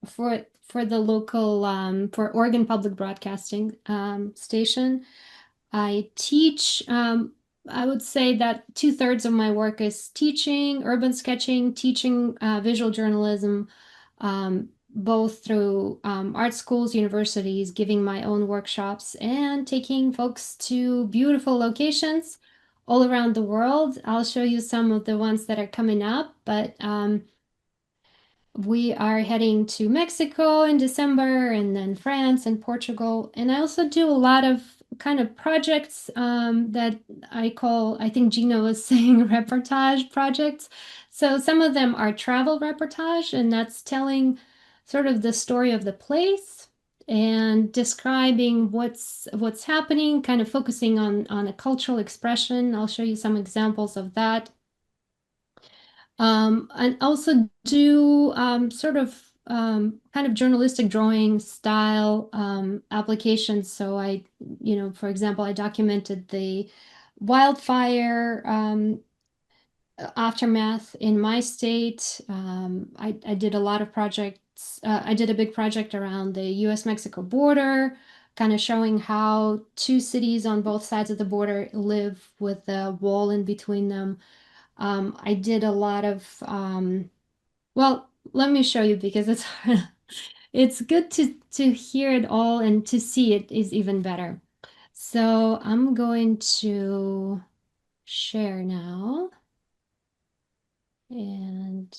for the local for Oregon Public Broadcasting station. I teach. I would say that 2/3 of my work is teaching, urban sketching, teaching visual journalism, both through art schools, universities, giving my own workshops, and taking folks to beautiful locations all around the world. I'll show you some of the ones that are coming up, but we are heading to Mexico in December and then France and Portugal. And I also do a lot of kind of projects that I think Gina was saying reportage projects. So some of them are travel reportage, and that's telling sort of the story of the place and describing what's happening, kind of focusing on a cultural expression. I'll show you some examples of that. And also do sort of kind of journalistic drawing style applications. So for example, I documented the wildfire aftermath in my state. I did a lot of projects. I did a big project around the US-Mexico border, kind of showing how two cities on both sides of the border live with a wall in between them. I did a lot of, well, let me show you because it's it's good to hear it all, and to see it is even better. So I'm going to share now, and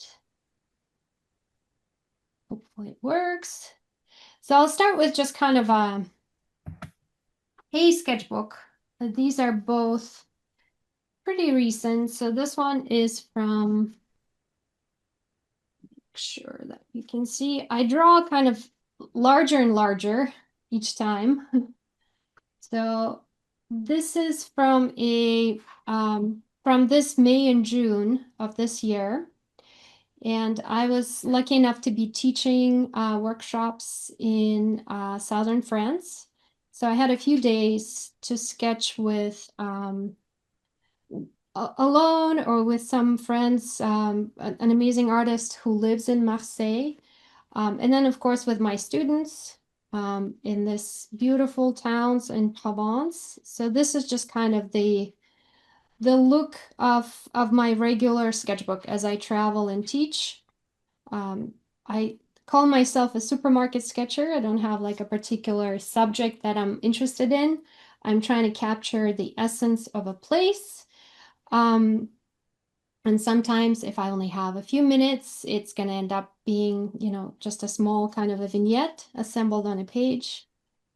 hopefully it works. So I'll start with just kind of a hey sketchbook. These are both pretty recent. So this one is from, sure that you can see. I draw kind of larger and larger each time. So this is from from this May and June of this year. And I was lucky enough to be teaching workshops in southern France. So I had a few days to sketch with alone or with some friends, an amazing artist who lives in Marseille. And then, of course, with my students in this beautiful towns in Provence. So this is just kind of the look of my regular sketchbook as I travel and teach. I call myself a supermarket sketcher. I don't have like a particular subject that I'm interested in. I'm trying to capture the essence of a place. And sometimes if I only have a few minutes, it's going to end up being, just a small kind of a vignette assembled on a page.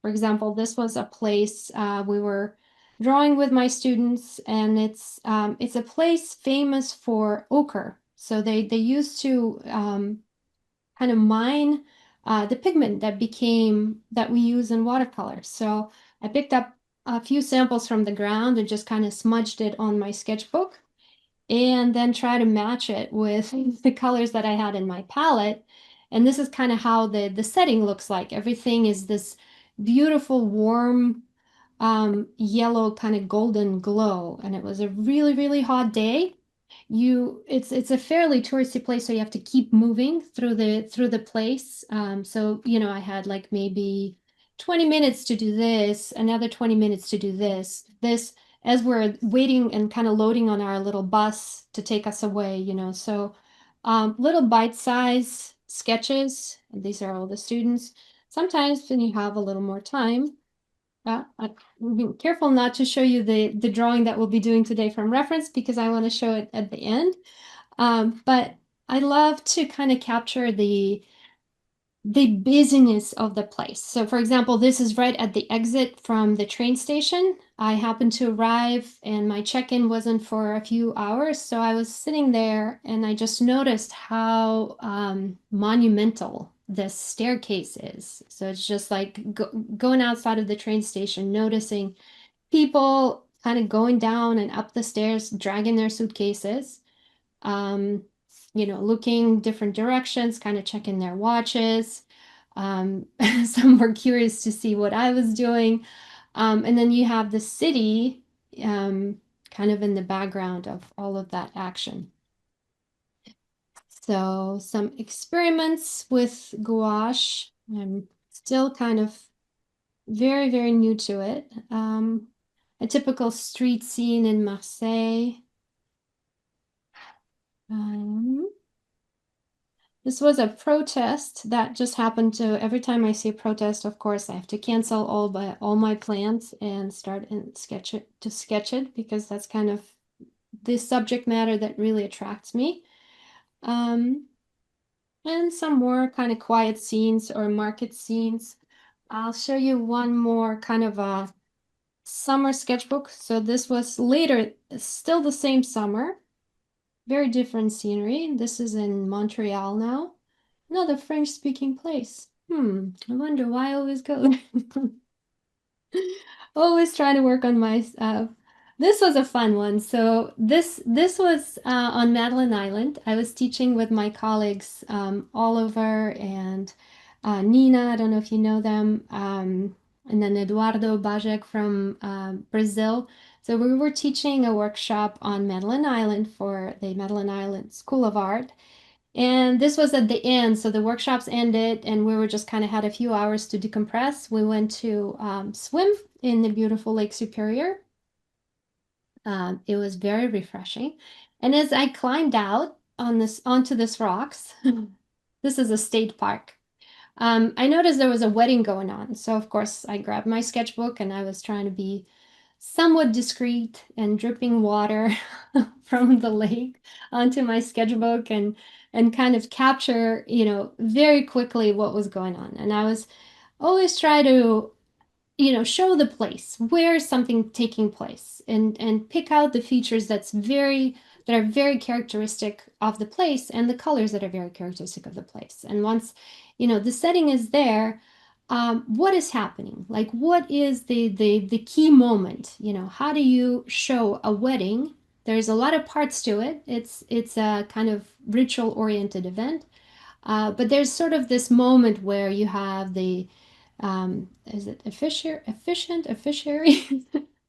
For example, this was a place we were drawing with my students, and it's a place famous for ochre. So they used to kind of mine the pigment that we use in watercolor. So I picked up a few samples from the ground and just kind of smudged it on my sketchbook, and then try to match it with the colors that I had in my palette. And this is kind of how the setting looks like. Everything is this beautiful, warm, yellow kind of golden glow. And it was a really, really hot day. It's a fairly touristy place, so you have to keep moving through the place. So, I had like maybe 20 minutes to do this, another 20 minutes to do this, as we're waiting and kind of loading on our little bus to take us away, So, little bite-size sketches. These are all the students. Sometimes when you have a little more time, I'm being careful not to show you the drawing that we'll be doing today from reference, because I want to show it at the end. But I love to kind of capture the busyness of the place. So for example, this is right at the exit from the train station. I happened to arrive and my check-in wasn't for a few hours. So I was sitting there and I just noticed how monumental this staircase is. So it's just like going outside of the train station, noticing people kind of going down and up the stairs, dragging their suitcases. Um, looking different directions, kind of checking their watches. Some were curious to see what I was doing. And then you have the city kind of in the background of all of that action. So some experiments with gouache. I'm still kind of very, very new to it. A typical street scene in Marseille. Um, this was a protest that just happened to, every time I say protest, of course, I have to cancel all my plans and start and sketch it because that's kind of the subject matter that really attracts me. Um, and some more kind of quiet scenes or market scenes. I'll show you one more kind of a summer sketchbook. So this was later, still the same summer, very different scenery. This is in Montreal now, another French-speaking place. I wonder why I always go there. Always trying to work on my this was a fun one. So this was on Madeline Island. I was teaching with my colleagues Oliver and Nina. I don't know if you know them. And then Eduardo Bajek from Brazil. So we were teaching a workshop on Madeline Island for the Madeline Island School of Art. And this was at the end, so the workshops ended, and we were just kind of had a few hours to decompress. We went to swim in the beautiful Lake Superior. It was very refreshing. And as I climbed out onto this rocks, this is a state park. I noticed there was a wedding going on. So of course I grabbed my sketchbook and I was trying to be somewhat discreet and dripping water from the lake onto my sketchbook and kind of capture, very quickly what was going on. And I was always try to show the place where is something taking place and pick out the features that are very characteristic of the place and the colors that are very characteristic of the place. And once the setting is there, what is happening? Like what is the key moment? How do you show a wedding? There's a lot of parts to it. It's a kind of ritual oriented event. But there's sort of this moment where you have is it officiary?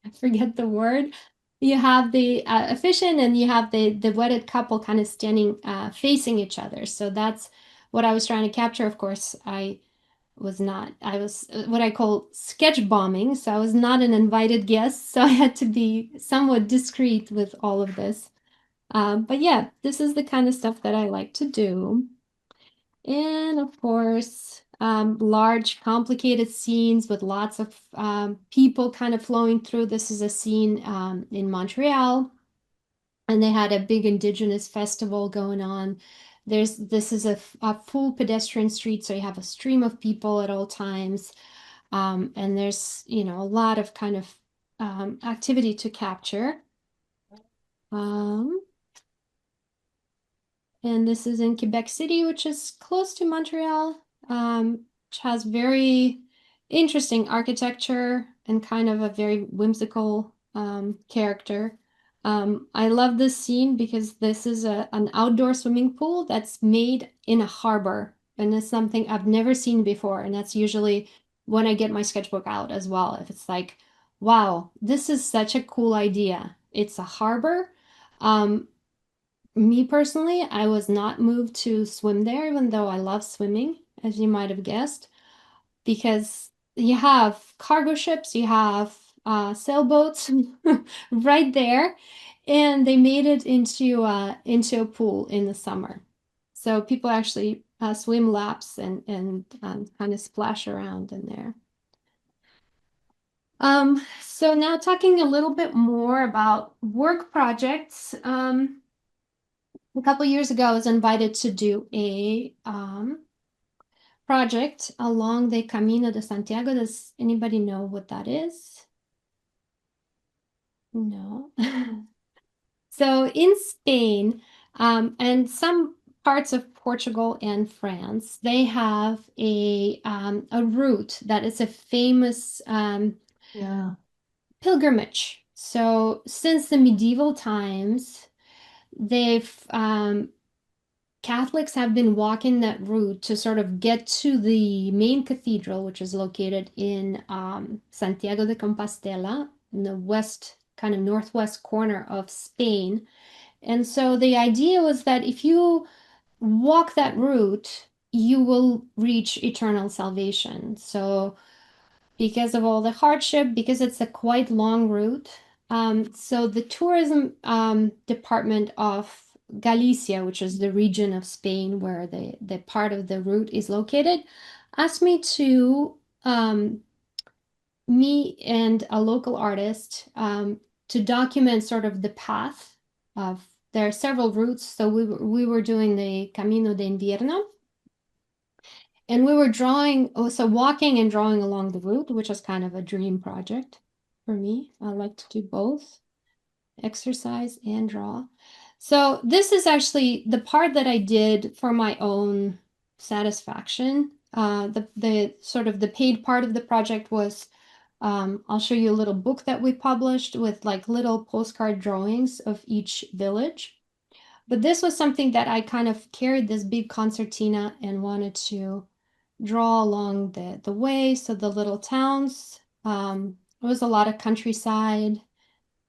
I forget the word. You have the officiant and you have the wedded couple kind of standing facing each other. So that's what I was trying to capture. Of course, I was what I call sketch bombing. So I was not an invited guest. So I had to be somewhat discreet with all of this. But yeah, this is the kind of stuff that I like to do. And of course, large, complicated scenes with lots of people kind of flowing through. This is a scene in Montreal, and they had a big indigenous festival going on. This is a full pedestrian street, so you have a stream of people at all times, and there's a lot of kind of activity to capture. Um, And this is in Quebec City, which is close to Montreal, which has very interesting architecture and kind of a very whimsical character. I love this scene because this is an outdoor swimming pool that's made in a harbor, and it's something I've never seen before. And that's usually when I get my sketchbook out as well. If it's like, wow, this is such a cool idea. It's a harbor. Um, Me personally, I was not moved to swim there, even though I love swimming, as you might have guessed, because you have cargo ships, you have sailboats right there, and they made it into a pool in the summer. So people actually swim laps and kind of splash around in there. So now talking a little bit more about work projects. A couple years ago, I was invited to do a project along the Camino de Santiago. Does anybody know what that is? No. So in Spain, and some parts of Portugal and France, they have a route that is a famous Yeah. pilgrimage. So since the medieval times, they've Catholics have been walking that route to sort of get to the main cathedral, which is located in Santiago de Compostela, in the west, kind of northwest corner of Spain. And so the idea was that if you walk that route, you will reach eternal salvation. So because of all the hardship, because it's a quite long route. So the tourism department of Galicia, which is the region of Spain where the part of the route is located, asked me to me and a local artist to document sort of the path of there are several routes. So we were doing the Camino de Invierno, and we were drawing, oh, so walking and drawing along the route, which was kind of a dream project for me. I like to do both, exercise and draw. So this is actually the part that I did for my own satisfaction. The sort of the paid part of the project was I'll show you a little book that we published with like little postcard drawings of each village. But this was something that I kind of carried this big concertina and wanted to draw along the way. So the little towns, it was a lot of countryside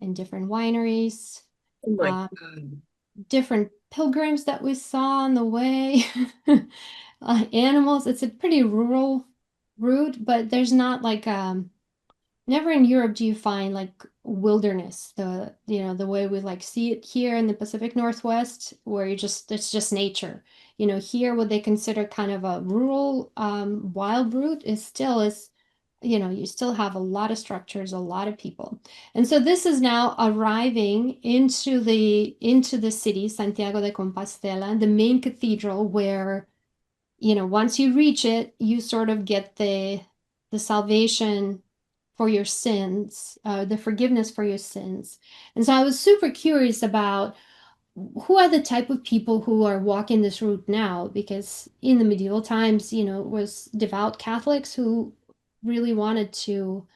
and different wineries, Oh my um, God. different pilgrims that we saw on the way, animals. It's a pretty rural route, but there's not like never in Europe do you find like wilderness, the way we like see it here in the Pacific Northwest, where you just it's just nature. Here what they consider kind of a rural wild route is you still have a lot of structures, a lot of people. And so this is now arriving into the city, Santiago de Compostela, the main cathedral where once you reach it, you sort of get the salvation for your sins, the forgiveness for your sins. And so I was super curious about who are the type of people who are walking this route now, because in the medieval times, it was devout Catholics who really wanted to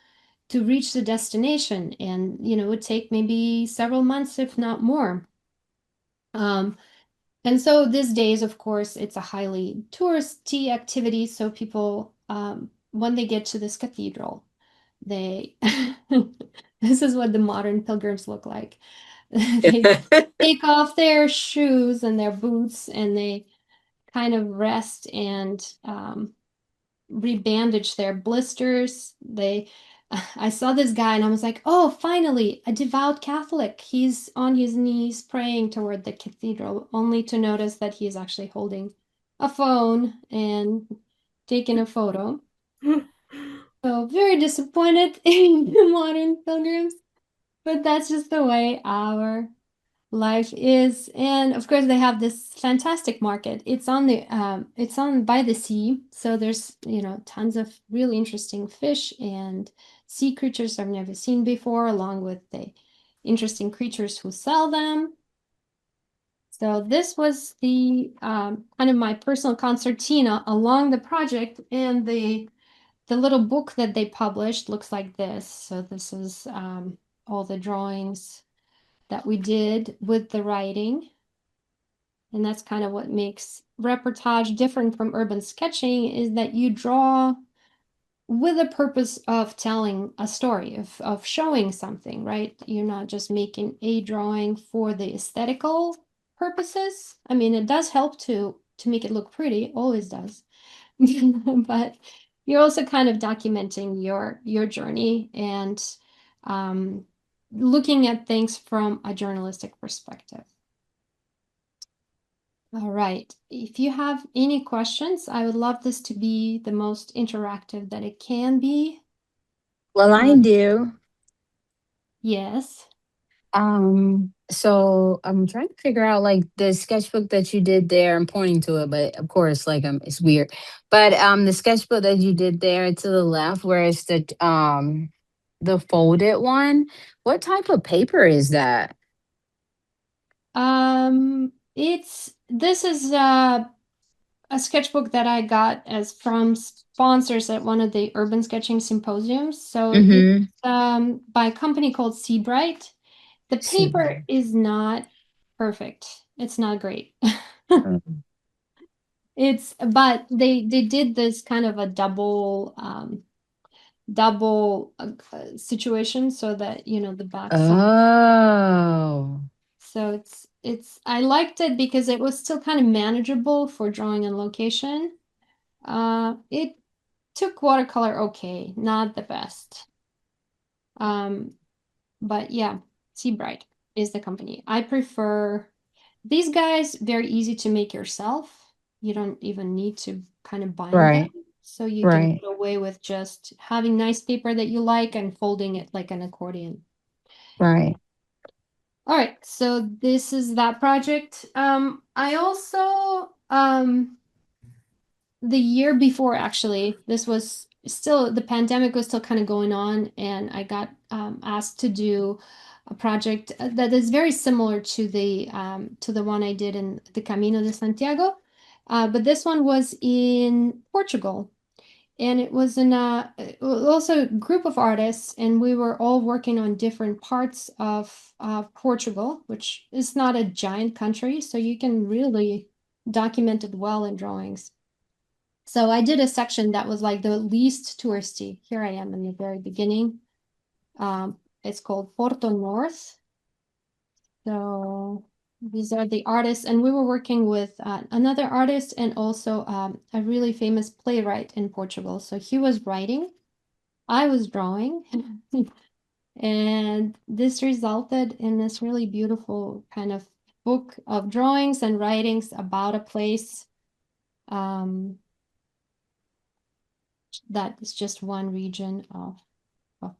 reach the destination, and it would take maybe several months, if not more. Um, and so these days, of course, it's a highly touristy activity. So people, when they get to this cathedral, they this is what the modern pilgrims look like. They take off their shoes and their boots and they kind of rest and rebandage their blisters. I saw this guy and I was like, oh, finally, a devout Catholic. He's on his knees praying toward the cathedral, only to notice that he is actually holding a phone and taking a photo. So very disappointed in the modern pilgrims, but that's just the way our life is. And of course, they have this fantastic market. It's on by the sea, so there's tons of really interesting fish and sea creatures I've never seen before, along with the interesting creatures who sell them. So this was the kind of my personal concertina along the project, and the little book that they published looks like this. So this is all the drawings that we did with the writing. And that's kind of what makes reportage different from urban sketching, is that you draw with the purpose of telling a story, of showing something, right? You're not just making a drawing for the aesthetical purposes. I mean, it does help to make it look pretty, always does. But you're also kind of documenting your journey and um, looking at things from a journalistic perspective. All right. If you have any questions, I would love this to be the most interactive that it can be. Well, I Uh, do. yes. So I'm trying to figure out like the sketchbook that you did there. I'm pointing to it, but of course, like it's weird. But the sketchbook that you did there to the left, where it's the folded one. What type of paper is that? This is a sketchbook that I got as from sponsors at one of the urban sketching symposiums. So it's Mm-hmm. by a company called Seabright. The paper is not perfect. It's not great. But they did this kind of a double situation so that the back side. Oh. So I liked it because it was still kind of manageable for drawing on location. It took watercolor okay, not the best. Um, but yeah, Seabright is the company. I prefer these guys, very easy to make yourself. You don't even need to kind of bind them. Right. So you can Right. get away with just having nice paper that you like and folding it like an accordion. Right. All right, so this is that project. I also the year before, actually, this was still, the pandemic was still kind of going on, and I got asked to do a project that is very similar to the one I did in the Camino de Santiago, but this one was in Portugal, and it was also a group of artists, and we were all working on different parts of Portugal, which is not a giant country, so you can really document it well in drawings. So I did a section that was like the least touristy. Here I am in the very beginning. It's called Porto North. So these are the artists, and we were working with another artist and also a really famous playwright in Portugal. So he was writing, I was drawing, and this resulted in this really beautiful kind of book of drawings and writings about a place. That is just one region of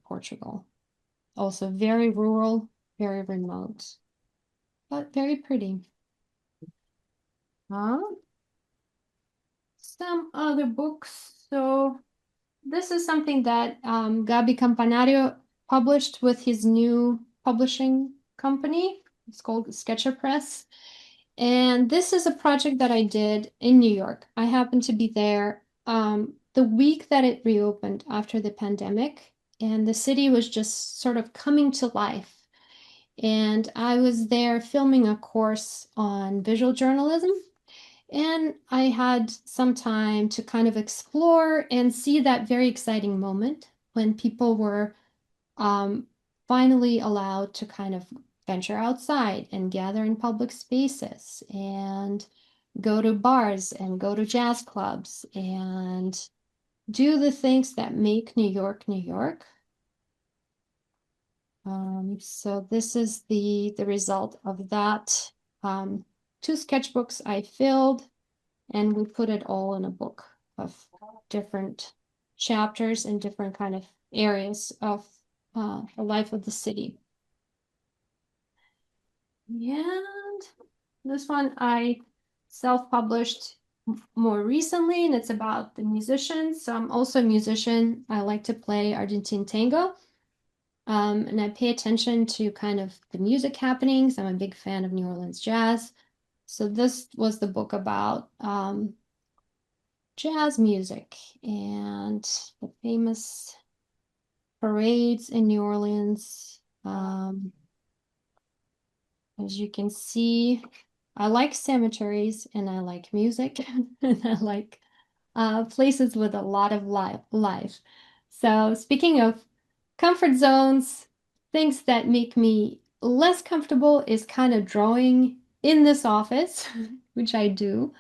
Portugal. Also very rural, very remote, but very pretty. Uh, some other books. So this is something that Gabi Campanario published with his new publishing company. It's called Sketcher Press. And this is a project that I did in New York. I happened to be there the week that it reopened after the pandemic, and the city was just sort of coming to life. And I was there filming a course on visual journalism, and I had some time to kind of explore and see that very exciting moment when people were um, finally allowed to kind of venture outside and gather in public spaces and go to bars and go to jazz clubs and do the things that make New York, New York. So this is the result of that. Um, Two sketchbooks I filled, and we put it all in a book of different chapters and different kind of areas of the life of the city. And this one I self-published more recently, and it's about the musicians. So I'm also a musician. I like to play Argentine tango. And I pay attention to kind of the music happenings. I'm a big fan of New Orleans jazz. So this was the book about jazz music and the famous parades in New Orleans. As you can see, I like cemeteries and I like music and I like places with a lot of life. So speaking of comfort zones, things that make me less comfortable is kind of drawing in this office, which I do.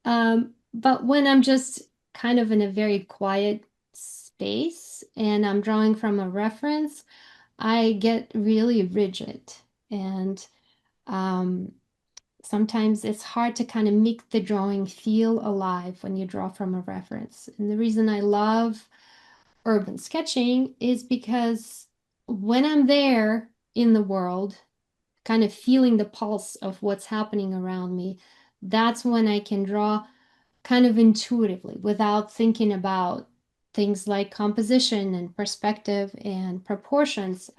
But when I'm just kind of in a very quiet space and I'm drawing from a reference, I get really rigid. And um, sometimes it's hard to kind of make the drawing feel alive when you draw from a reference. And the reason I love urban sketching is because when I'm there in the world, kind of feeling the pulse of what's happening around me, that's when I can draw kind of intuitively without thinking about things like composition and perspective and proportions.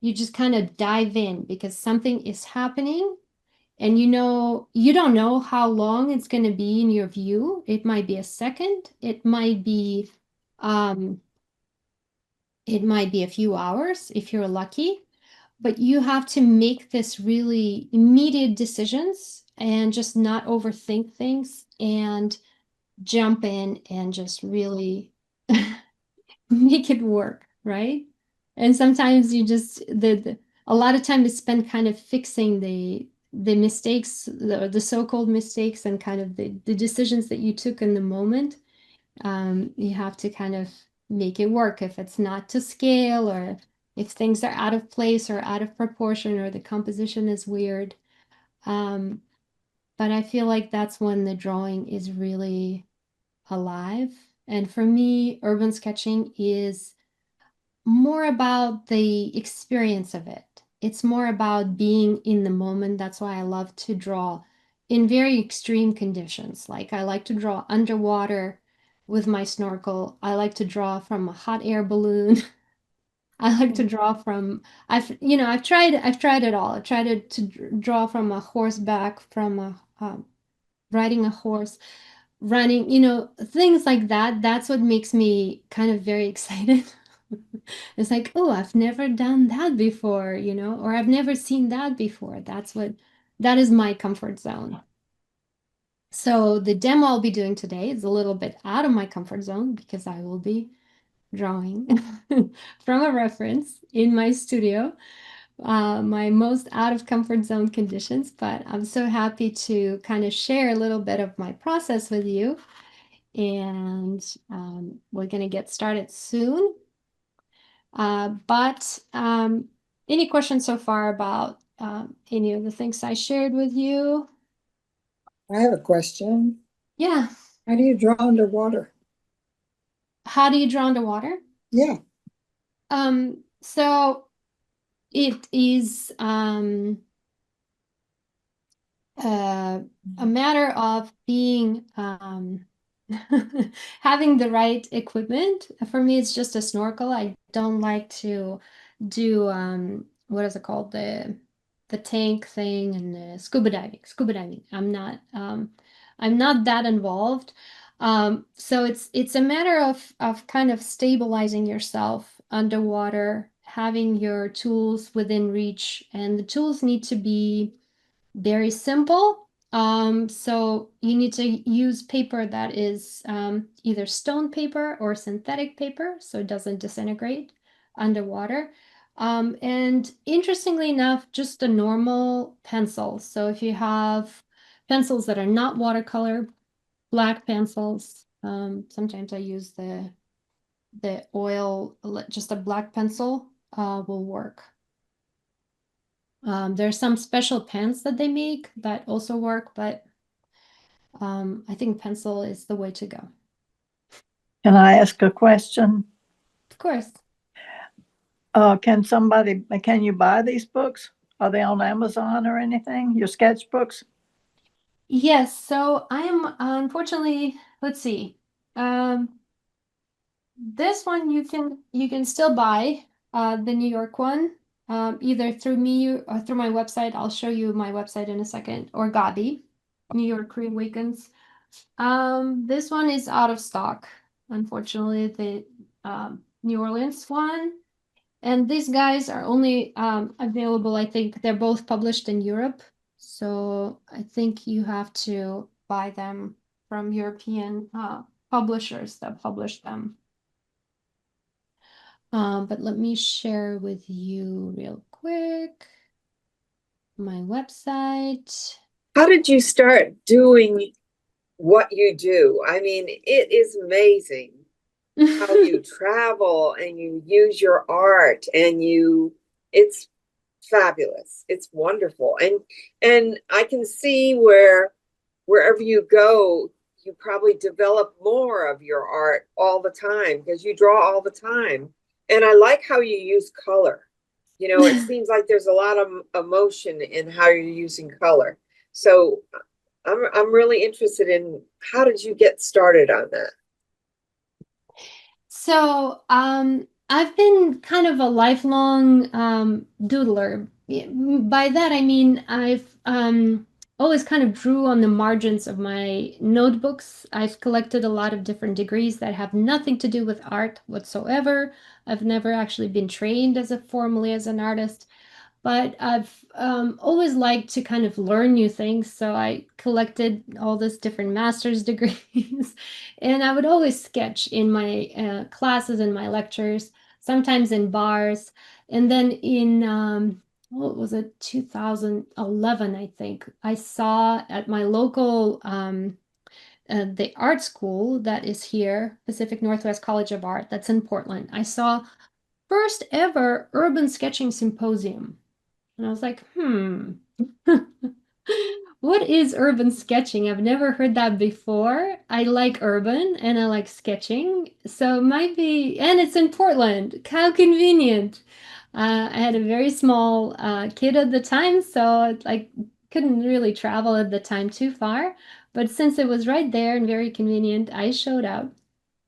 You just kind of dive in because something is happening, and you don't know how long it's going to be in your view. It might be a second, um it might be a few hours if you're lucky, but you have to make this really immediate decisions and just not overthink things and jump in and just really make it work, right? And sometimes you just a lot of time is spent kind of fixing the mistakes, the so-called mistakes, and kind of the decisions that you took in the moment. You have to kind of make it work if it's not to scale, or if things are out of place or out of proportion, or the composition is weird. Um, but I feel like that's when the drawing is really alive. And for me, urban sketching is more about the experience of it. It's more about being in the moment. That's why I love to draw in very extreme conditions. Like I like to draw underwater with my snorkel. I like to draw from a hot air balloon. I like to draw from I've tried it all. I tried to draw from a horseback, from a riding a horse, running, things like that. That's what makes me kind of very excited. It's like, oh, I've never done that before, or I've never seen that before. That is my comfort zone. So the demo I'll be doing today is a little bit out of my comfort zone because I will be drawing from a reference in my studio, my most out of comfort zone conditions. But I'm so happy to kind of share a little bit of my process with you. And we're going to get started soon. But any questions so far about any of the things I shared with you? I have a question. Yeah. How do you draw underwater? How do you draw underwater? Yeah. So it is a matter of being having the right equipment. For me, it's just a snorkel. I don't like to do what is it called? The tank thing and the scuba diving. Scuba diving. I'm not that involved. So it's a matter of kind of stabilizing yourself underwater, having your tools within reach, and the tools need to be very simple. So you need to use paper that is either stone paper or synthetic paper, so it doesn't disintegrate underwater. And interestingly enough, just a normal pencil. So if you have pencils that are not watercolor, black pencils, sometimes I use the oil, just a black pencil will work. There's some special pens that they make that also work, but I think pencil is the way to go. Can I ask a question? Of course. Can you buy these books? Are they on Amazon or anything? Your sketchbooks? Yes, so I am unfortunately, let's see. This one you can still buy, the New York one, either through me or through my website. I'll show you my website in a second, or Gabi, New York Reawakens. This one is out of stock, unfortunately, the New Orleans one. And these guys are only available, I think they're both published in Europe. So I think you have to buy them from European publishers that publish them. But let me share with you real quick my website. How did you start doing what you do? I mean, it is amazing how you travel and you use your art and it's fabulous. It's wonderful. And I can see wherever you go, you probably develop more of your art all the time because you draw all the time. And I like how you use color. It seems like there's a lot of emotion in how you're using color. So I'm really interested in how did you get started on that? So, I've been kind of a lifelong doodler. By that, I mean I've always kind of drew on the margins of my notebooks. I've collected a lot of different degrees that have nothing to do with art whatsoever. I've never actually been trained formally as an artist. But I've always liked to kind of learn new things. So I collected all these different master's degrees. And I would always sketch in my classes and my lectures, sometimes in bars. And then well, it was a 2011, I think. I saw at my local the art school that is here, Pacific Northwest College of Art, that's in Portland. I saw first ever urban sketching symposium. And I was like, what is urban sketching? I've never heard that before. I like urban and I like sketching. So it might be, and it's in Portland. How convenient. I had a very small kid at the time, so I couldn't really travel at the time too far. But since it was right there and very convenient, I showed up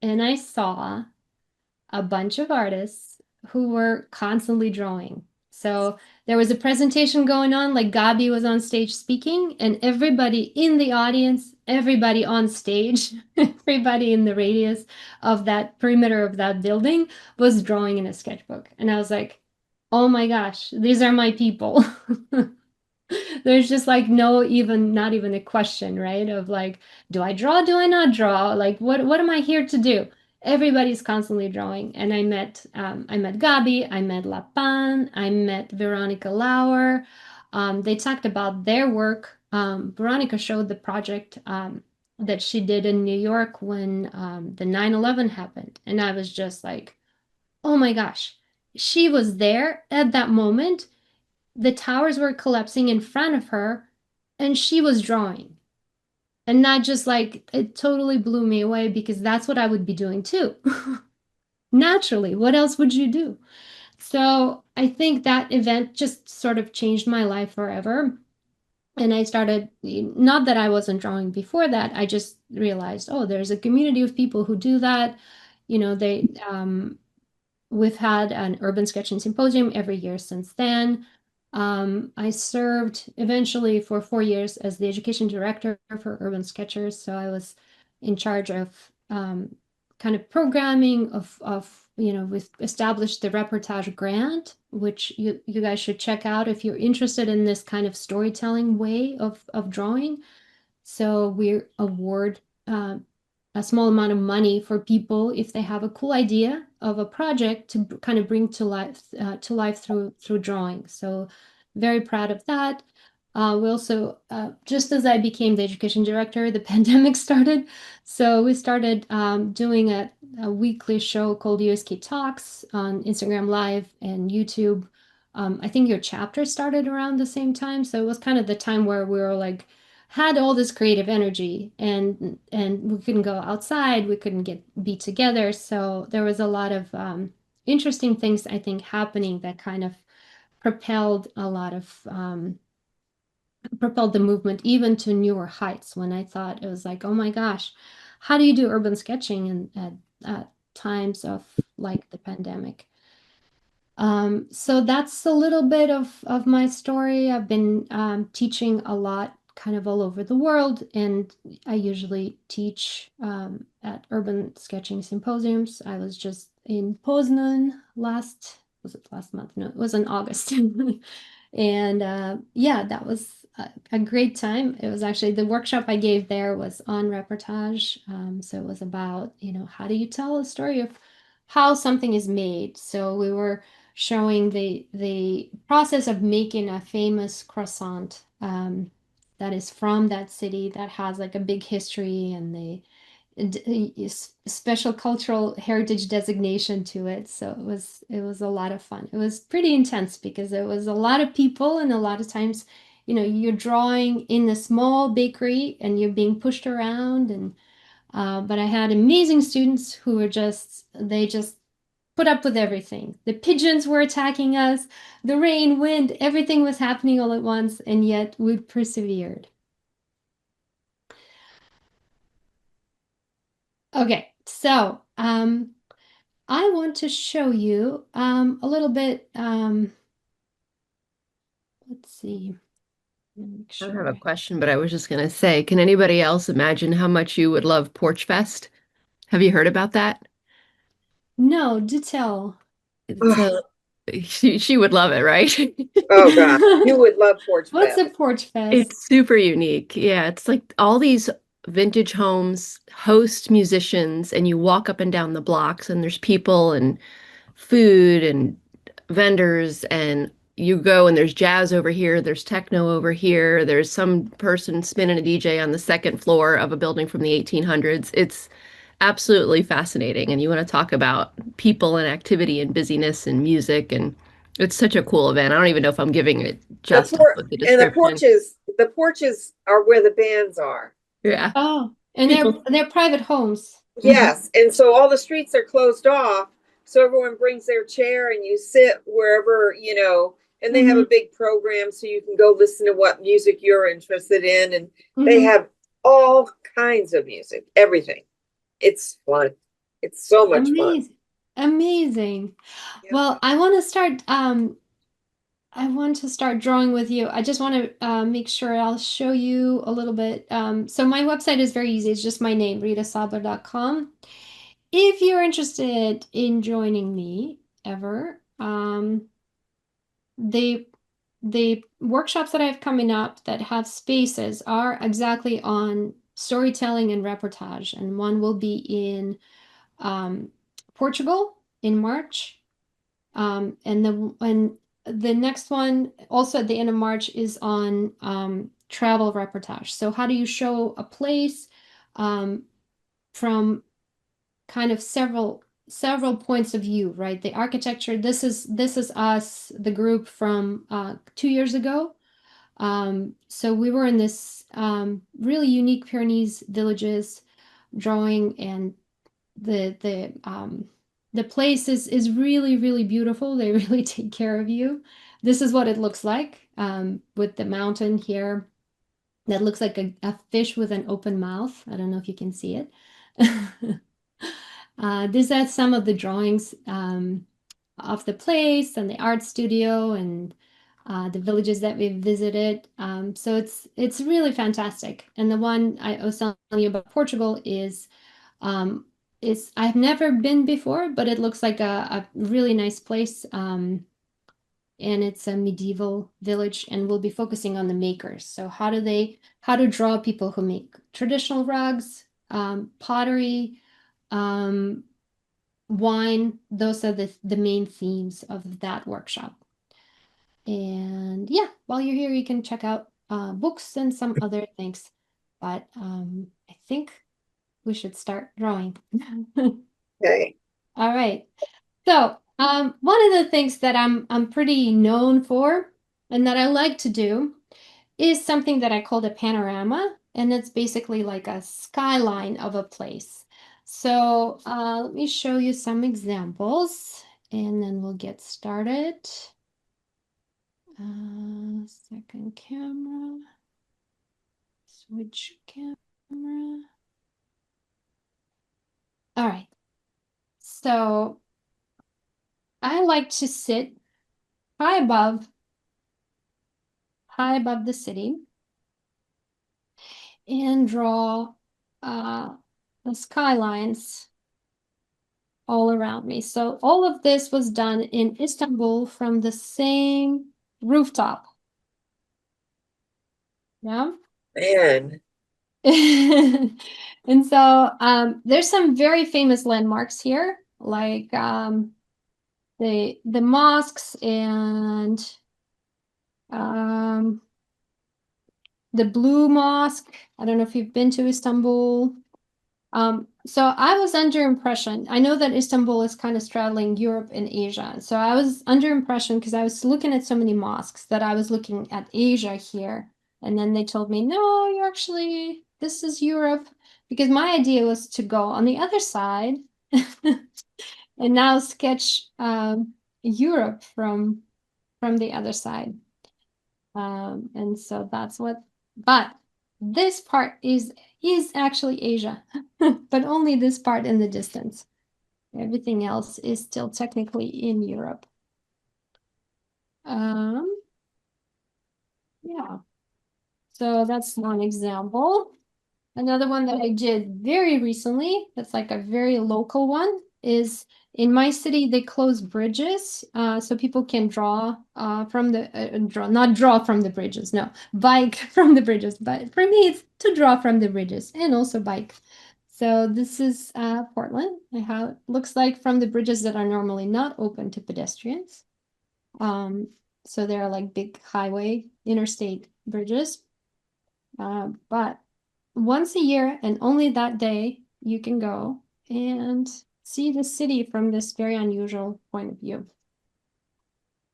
and I saw a bunch of artists who were constantly drawing. So there was a presentation going on, like Gabi was on stage speaking, and everybody in the audience, everybody on stage, everybody in the radius of that perimeter of that building was drawing in a sketchbook. And I was like, oh my gosh, these are my people. There's just like no even not even a question, right? Of like, do I draw? Do I not draw? Like, what am I here to do? Everybody's constantly drawing. And I met Gabi, I met Lapan, I met Veronica Lauer. They talked about their work. Veronica showed the project that she did in New York when the 9/11 happened. And I was just like, oh my gosh, she was there at that moment. The towers were collapsing in front of her and she was drawing. And not just like it totally blew me away because that's what I would be doing too. Naturally, what else would you do? So I think that event just sort of changed my life forever. And I started, not that I wasn't drawing before that, I just realized, oh, there's a community of people who do that. You know, we've had an urban sketching symposium every year since then. I served eventually for 4 years as the education director for Urban Sketchers. So I was in charge of kind of programming we've established the Reportage grant, which you guys should check out if you're interested in this kind of storytelling way of drawing. So we award a small amount of money for people if they have a cool idea of a project to kind of bring to life through drawing. So very proud of that. We also, just as I became the education director, the pandemic started. So we started doing a weekly show called USK Talks on Instagram Live and YouTube. I think your chapter started around the same time. So it was kind of the time where we were like, had all this creative energy and we couldn't go outside, we couldn't be together. So there was a lot of interesting things I think happening that kind of propelled a lot of propelled the movement even to newer heights when I thought it was like, oh my gosh, how do you do urban sketching at times of like the pandemic? So that's a little bit of my story. I've been teaching a lot kind of all over the world, and I usually teach at urban sketching symposiums. I was just in Poznan was it last month? No, it was in August. And yeah, that was a great time. It was actually the workshop I gave there was on reportage. So it was about, how do you tell a story of how something is made? So we were showing the process of making a famous croissant that is from that city that has like a big history and special cultural heritage designation to it. So it was a lot of fun. It was pretty intense because it was a lot of people and a lot of times, you're drawing in a small bakery and you're being pushed around and but I had amazing students who were they just put up with everything. The pigeons were attacking us, the rain, wind, everything was happening all at once, and yet we persevered. Okay, so I want to show you a little bit. Let's see. Make I don't have a sure. question, but I was just going to say, can anybody else imagine how much you would love Porch Fest? Have you heard about that? No, do tell. So she would love it, right? Oh God, you would love Porch What's a Fest. porch fest? It's super unique. Yeah, it's like all these vintage homes host musicians, and you walk up and down the blocks, and there's people and food and vendors, and you go and there's jazz over here, there's techno over here, there's some person spinning a DJ on the second floor of a building from the 1800s. It's absolutely fascinating. And you want to talk about people and activity and busyness and music, and it's such a cool event. I don't even know if I'm giving it The justice por with the and description. the porches are where the bands are. Yeah. Oh, and People. they're private homes. Yes, and so all the streets are closed off, so everyone brings their chair and you sit wherever, and they have a big program so you can go listen to what music you're interested in, and they have all kinds of music, everything. It's fun. It's so much fun. Amazing. Amazing. Yep. Well, I want to start drawing with you. I just want to make sure I'll show you a little bit. So my website is very easy. It's just my name, ritasabler.com. If you're interested in joining me ever, the workshops that I have coming up that have spaces are exactly on storytelling and reportage, and one will be in Portugal in March, and the next one also at the end of March is on travel reportage. So how do you show a place from kind of several points of view, right? The architecture, this is us, the group from 2 years ago. So we were in this really unique Pyrenees villages drawing, and the place is really, really beautiful. They really take care of you. This is what it looks like with the mountain here. That looks like a fish with an open mouth. I don't know if you can see it. These are some of the drawings of the place and the art studio and the villages that we've visited. So it's really fantastic. And the one I was telling you about Portugal is I've never been before, but it looks like a really nice place. And it's a medieval village, and we'll be focusing on the makers. So how to draw people who make traditional rugs, pottery, wine. Those are the main themes of that workshop. And yeah, while you're here, you can check out books and some other things. But I think we should start drawing. Okay. All right. So one of the things that I'm pretty known for and that I like to do is something that I call the panorama, and it's basically like a skyline of a place. So let me show you some examples, and then we'll get started. Second camera, switch camera. All right. So I like to sit high above the city and draw the skylines all around me. So all of this was done in Istanbul from the same rooftop. Yeah. Man. And so there's some very famous landmarks here, like the mosques and the Blue Mosque. I don't know if you've been to Istanbul. So I was under impression, I know that Istanbul is kind of straddling Europe and Asia. So I was under impression because I was looking at so many mosques that I was looking at Asia here. And then they told me, no, you're actually, this is Europe. Because my idea was to go on the other side and now sketch Europe from the other side. And so that's but this part is actually Asia, but only this part in the distance. Everything else is still technically in Europe. Yeah, so that's one example. Another one that I did very recently, that's like a very local one, is in my city, they close bridges so people can draw from the, not draw from the bridges, no, bike from the bridges. But for me, it's to draw from the bridges and also bike. So this is Portland, and how it looks like from the bridges that are normally not open to pedestrians. So they're like big highway, interstate bridges. But once a year and only that day, you can go and see the city from this very unusual point of view.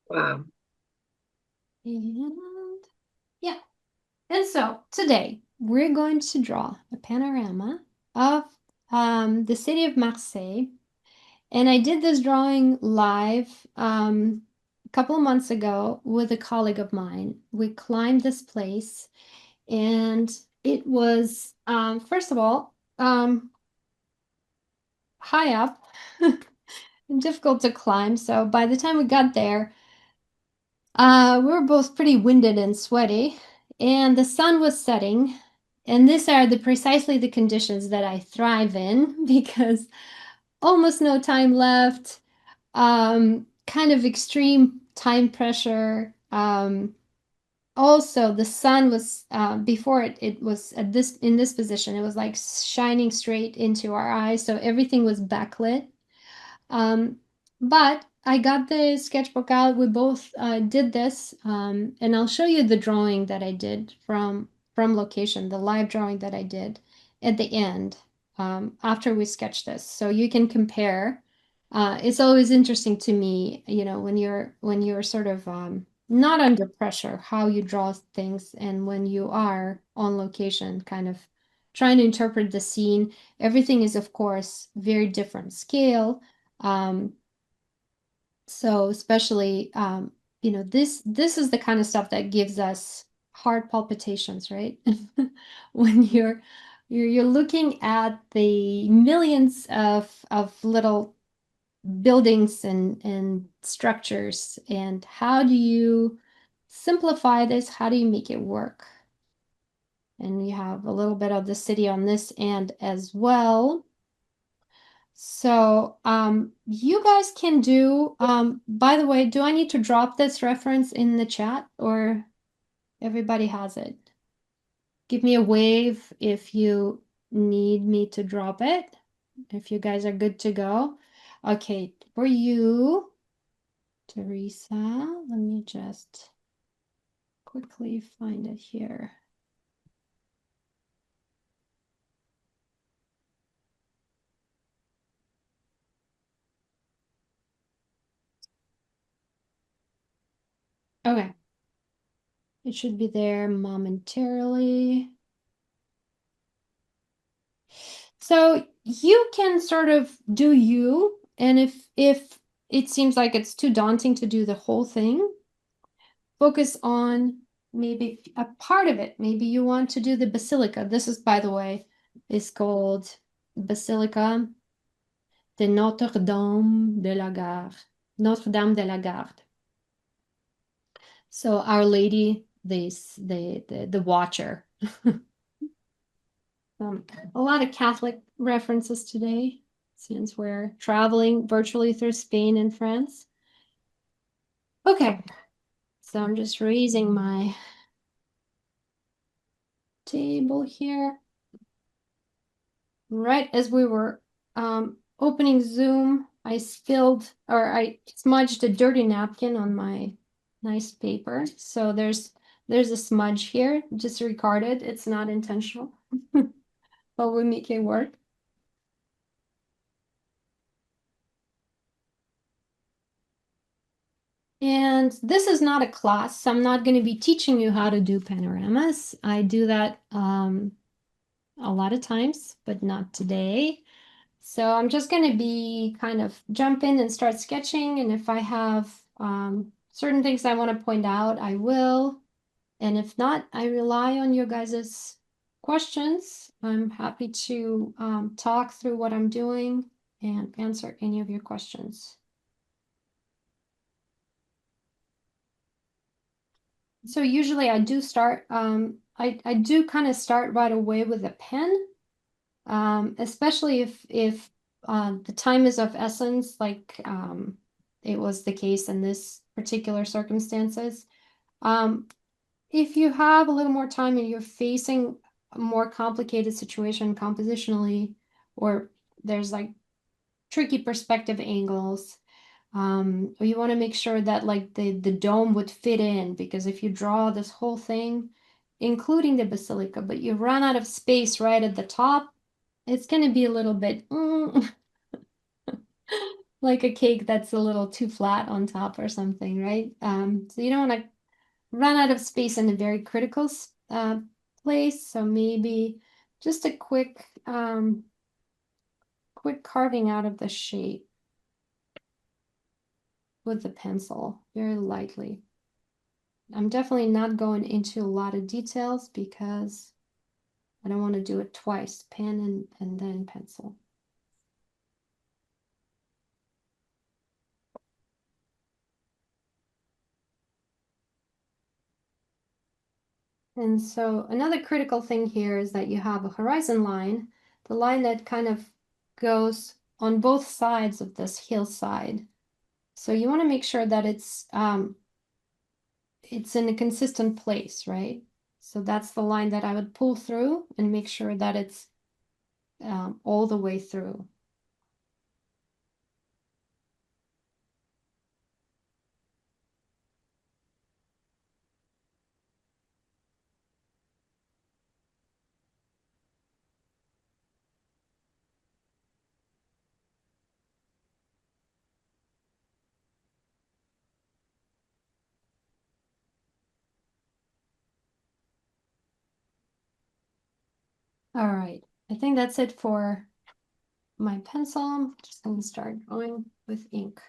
Wow. And yeah. And so today we're going to draw a panorama of the city of Marseille. And I did this drawing live a couple of months ago with a colleague of mine. We climbed this place, and it was, first of all, high up, difficult to climb. So by the time we got there, we were both pretty winded and sweaty, and the sun was setting. And these are precisely the conditions that I thrive in because almost no time left, kind of extreme time pressure. Also, the sun was before it was at this in this position. It was like shining straight into our eyes, so everything was backlit. Um, but I got the sketchbook out. We both did this, and I'll show you the drawing that I did from location, the live drawing that I did at the end after we sketched this, so you can compare. It's always interesting to me, when you're sort of not under pressure, how you draw things, and when you are on location, kind of trying to interpret the scene. Everything is, of course, very different scale. um, so especially, this is the kind of stuff that gives us heart palpitations, right? When you're looking at the millions of little buildings and structures, and how do you simplify this? How do you make it work? And you have a little bit of the city on this end as well. So, you guys can do, by the way, do I need to drop this reference in the chat, or everybody has it? Give me a wave if you need me to drop it, if you guys are good to go. Okay, for you, Teresa, let me just quickly find it here. Okay. It should be there momentarily. So you can sort of do you, and if it seems like it's too daunting to do the whole thing, focus on maybe a part of it. Maybe you want to do the basilica. This is, by the way, is called Basilica de Notre-Dame de la Garde. Notre-Dame de la Garde. So Our Lady, the Watcher. A lot of Catholic references today, since we're traveling virtually through Spain and France. Okay, so I'm just raising my table here. Right as we were opening Zoom, I smudged a dirty napkin on my nice paper. So there's a smudge here, disregarded. It's not intentional, but we make it work. And this is not a class, so I'm not going to be teaching you how to do panoramas. I do that a lot of times, but not today. So I'm just going to be kind of jump in and start sketching. And if I have certain things I want to point out, I will. And if not, I rely on your guys' questions. I'm happy to talk through what I'm doing and answer any of your questions. So usually I do start, I do kind of start right away with a pen, especially if the time is of essence, like it was the case in this particular circumstances. If you have a little more time and you're facing a more complicated situation compositionally, or there's like tricky perspective angles, Or you want to make sure that like the dome would fit in, because if you draw this whole thing, including the basilica, but you run out of space right at the top, it's going to be a little bit like a cake that's a little too flat on top or something, right? So you don't want to run out of space in a very critical place. So maybe just a quick carving out of the shape with the pencil, very lightly. I'm definitely not going into a lot of details because I don't want to do it twice, pen and then pencil. And so another critical thing here is that you have a horizon line, the line that kind of goes on both sides of this hillside. So you want to make sure that it's in a consistent place, right? So that's the line that I would pull through and make sure that it's all the way through. All right, I think that's it for my pencil. I'm just going to start drawing with ink.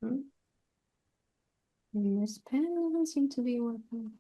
And this pen doesn't seem to be working.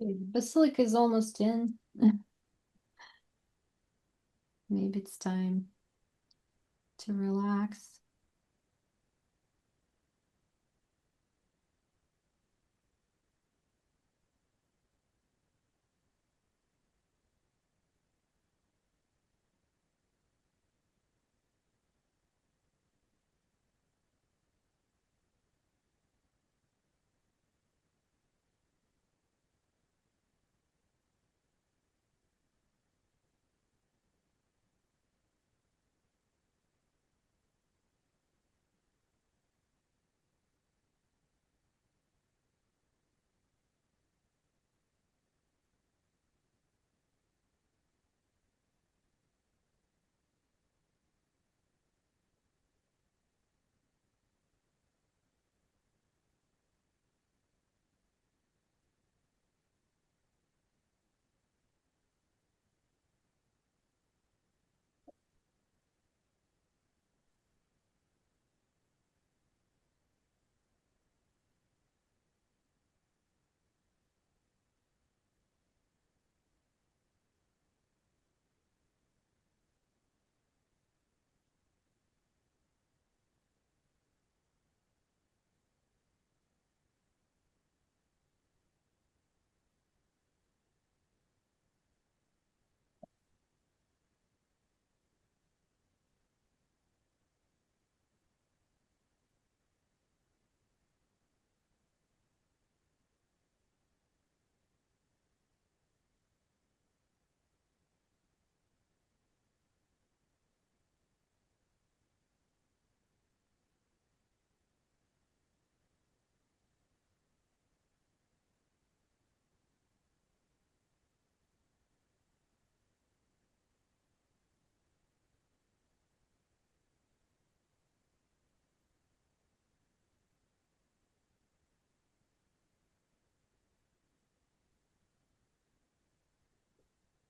Okay, Basilica is almost in. Maybe it's time to relax.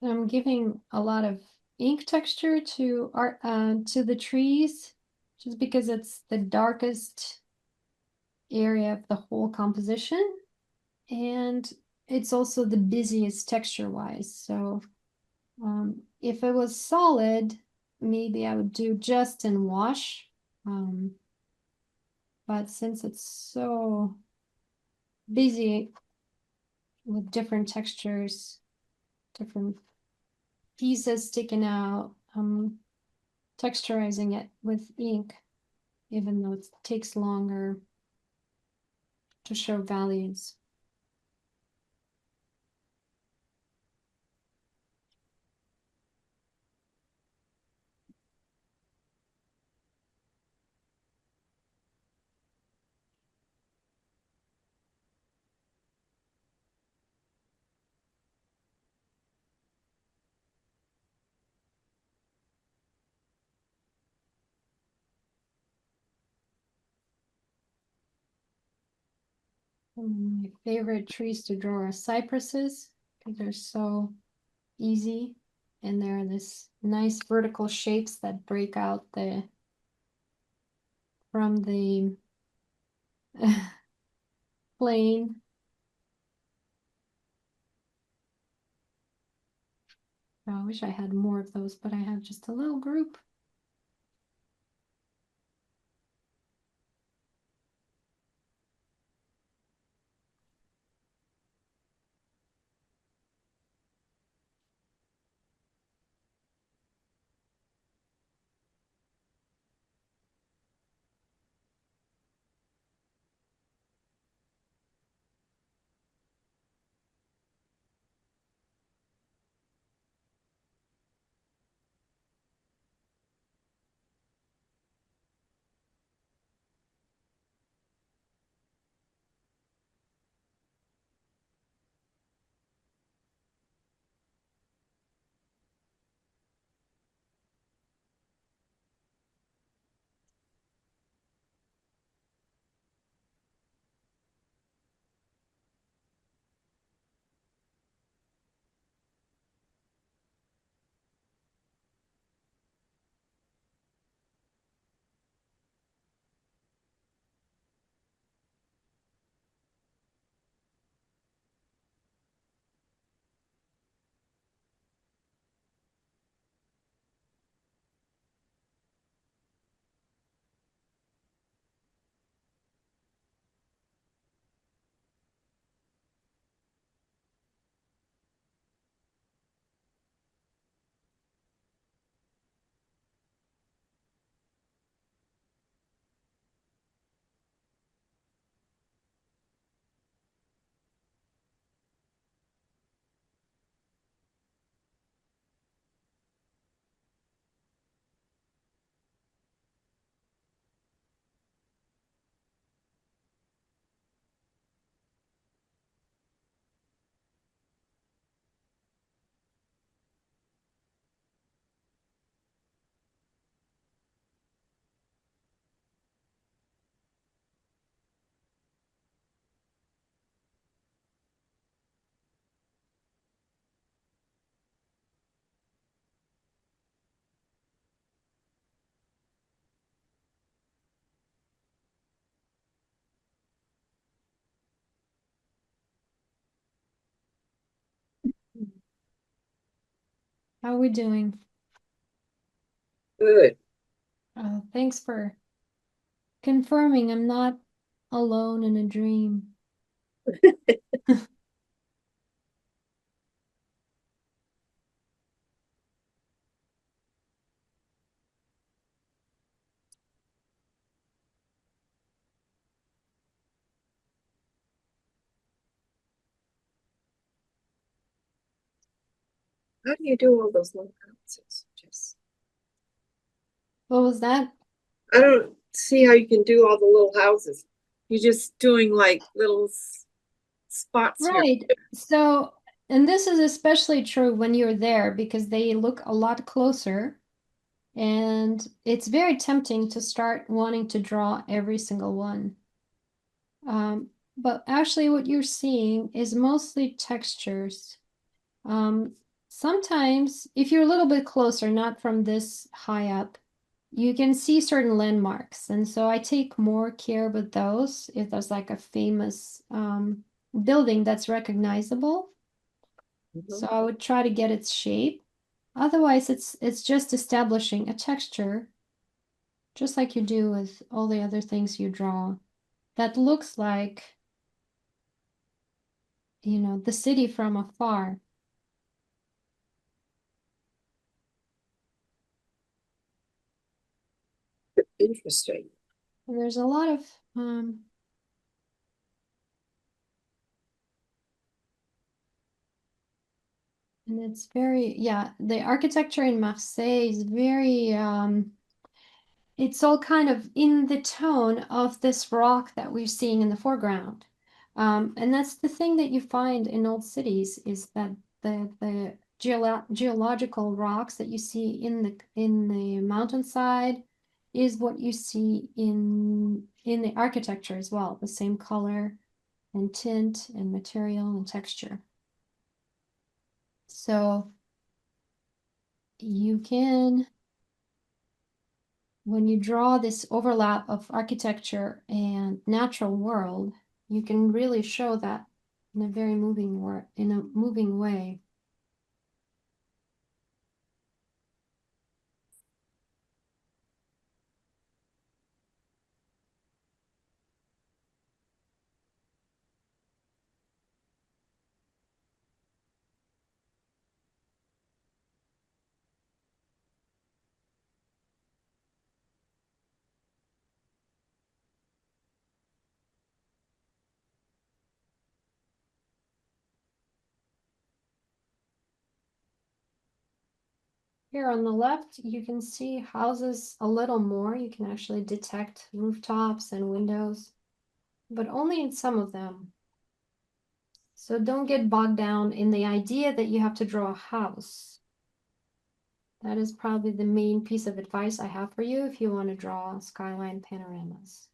I'm giving a lot of ink texture to the trees, just because it's the darkest area of the whole composition, and it's also the busiest texture-wise. So if it was solid, maybe I would do just in wash. But since it's so busy with different textures, different pieces sticking out, texturizing it with ink, even though it takes longer to show values. My favorite trees to draw are cypresses because they're so easy, and they're this nice vertical shapes that break out from the plane. Oh, I wish I had more of those, but I have just a little group. How are we doing? Good. Oh, thanks for confirming I'm not alone in a dream. How do you do all those little houses? Just, What was that? I don't see how you can do all the little houses. You're just doing like little spots here. Right. So, and this is especially true when you're there because they look a lot closer, and it's very tempting to start wanting to draw every single one. But actually what you're seeing is mostly textures. Um, Sometimes if you're a little bit closer, not from this high up, you can see certain landmarks. And so I take more care with those. If there's like a famous building that's recognizable, so Mhm. I would try to get its shape. Otherwise, it's just establishing a texture, just like you do with all the other things you draw, that looks like, the city from afar. Interesting. And there's a lot of and it's very, yeah, the architecture in Marseille is very it's all kind of in the tone of this rock that we're seeing in the foreground. And that's the thing that you find in old cities is that the geological rocks that you see in the mountainside is what you see in the architecture as well, the same color and tint and material and texture. So you can, when you draw this overlap of architecture and natural world, you can really show that in a very in a moving way. Here on the left, you can see houses a little more. You can actually detect rooftops and windows, but only in some of them. So don't get bogged down in the idea that you have to draw a house. That is probably the main piece of advice I have for you if you want to draw skyline panoramas.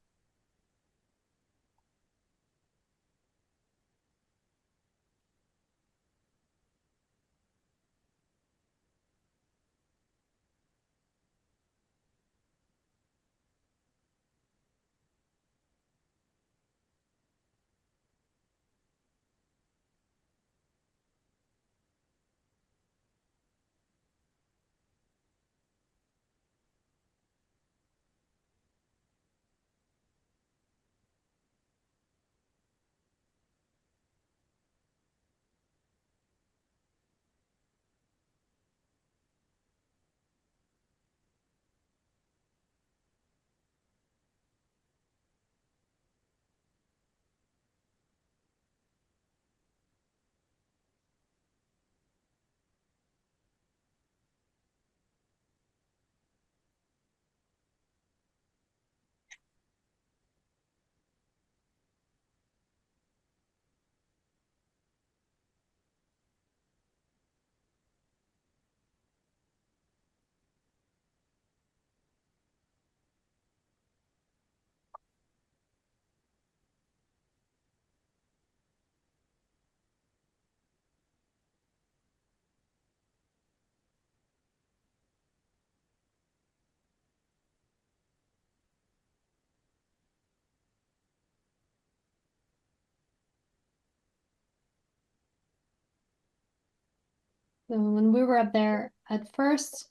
So when we were up there, at first,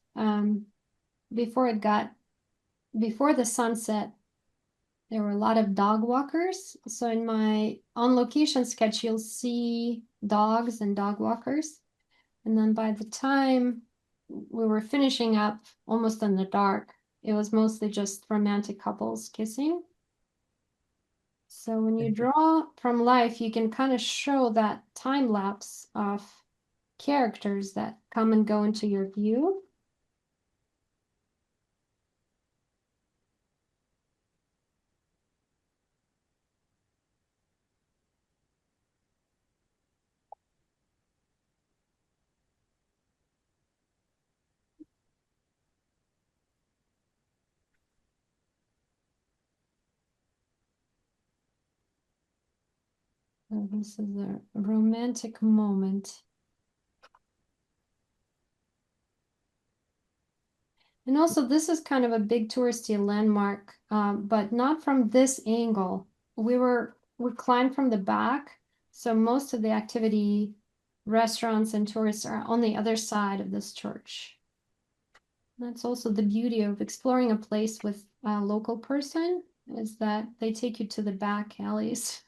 before the sunset, there were a lot of dog walkers. So in my on location sketch, you'll see dogs and dog walkers. And then by the time we were finishing up almost in the dark, it was mostly just romantic couples kissing. So when you draw from life, you can kind of show that time lapse of characters that come and go into your view. So this is a romantic moment. And also, this is kind of a big touristy landmark, but not from this angle. We climbed from the back, so most of the activity, restaurants and tourists are on the other side of this church. That's also the beauty of exploring a place with a local person, is that they take you to the back alleys.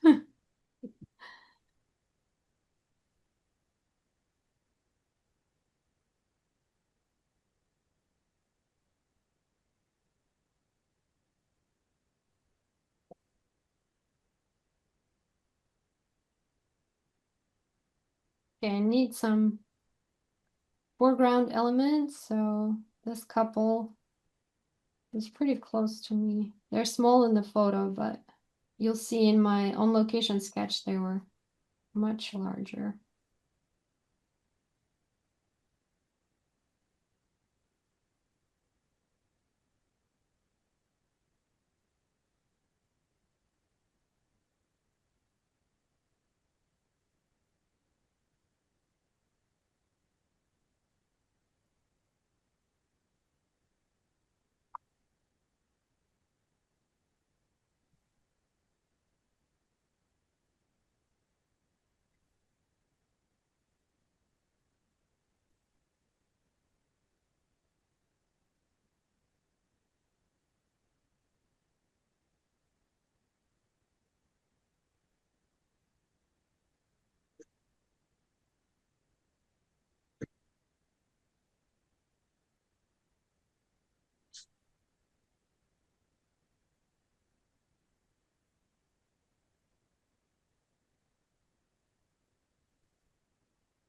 Okay, I need some foreground elements, so this couple is pretty close to me. They're small in the photo, but you'll see in my on location sketch they were much larger.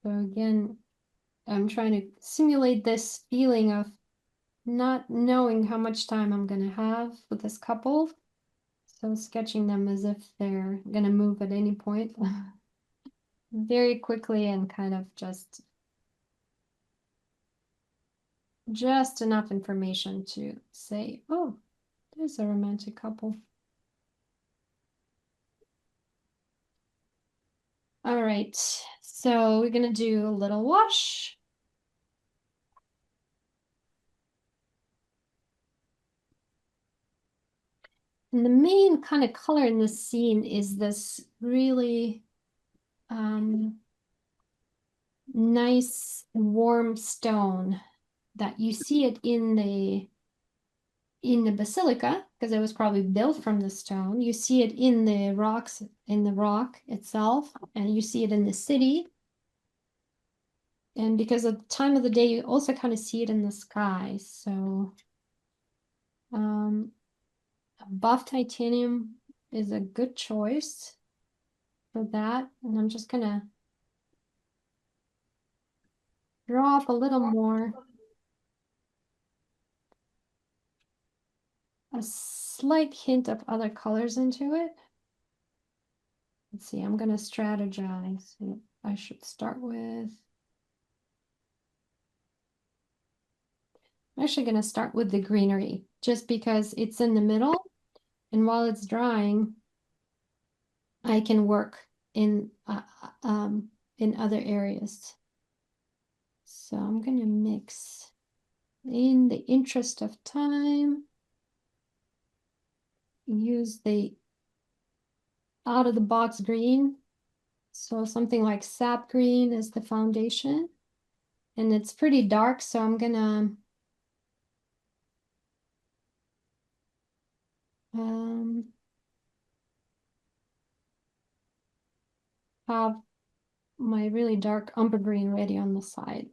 So again, I'm trying to simulate this feeling of not knowing how much time I'm gonna have with this couple. So sketching them as if they're gonna move at any point very quickly and kind of just enough information to say, oh, there's a romantic couple. All right, so we're gonna do a little wash. And the main kind of color in this scene is this really nice warm stone that you see it in the basilica, because it was probably built from the stone. You see it in the rocks, in the rock itself, and you see it in the city. And because of the time of the day, you also kind of see it in the sky. So buff titanium is a good choice for that. And I'm just gonna draw up a little more, a slight hint of other colors into it. Let's see, I'm gonna strategize. I should start with, I'm actually gonna start with the greenery, just because it's in the middle, and while it's drying, I can work in other areas. So I'm gonna mix in the interest of time, use the out of the box green. So something like sap green is the foundation. and it's pretty dark, so I'm gonna have my really dark umber green ready on the side.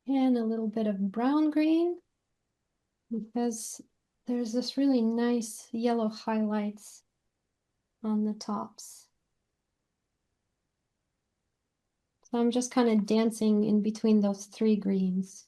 And a little bit of brown green, because there's this really nice yellow highlights on the tops. So I'm just kind of dancing in between those three greens.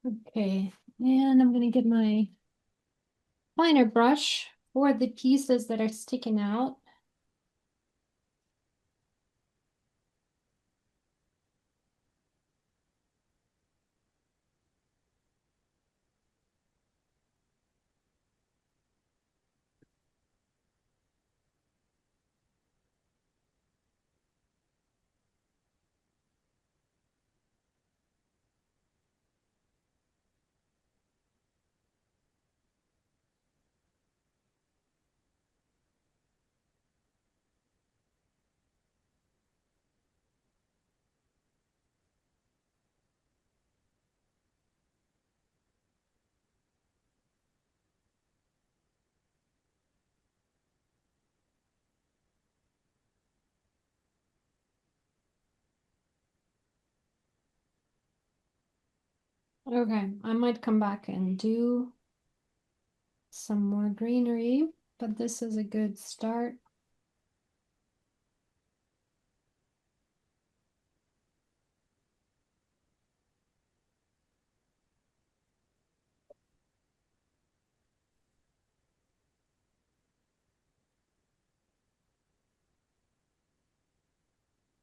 Okay, and I'm gonna get my finer brush for the pieces that are sticking out. Okay, I might come back and do some more greenery, but this is a good start.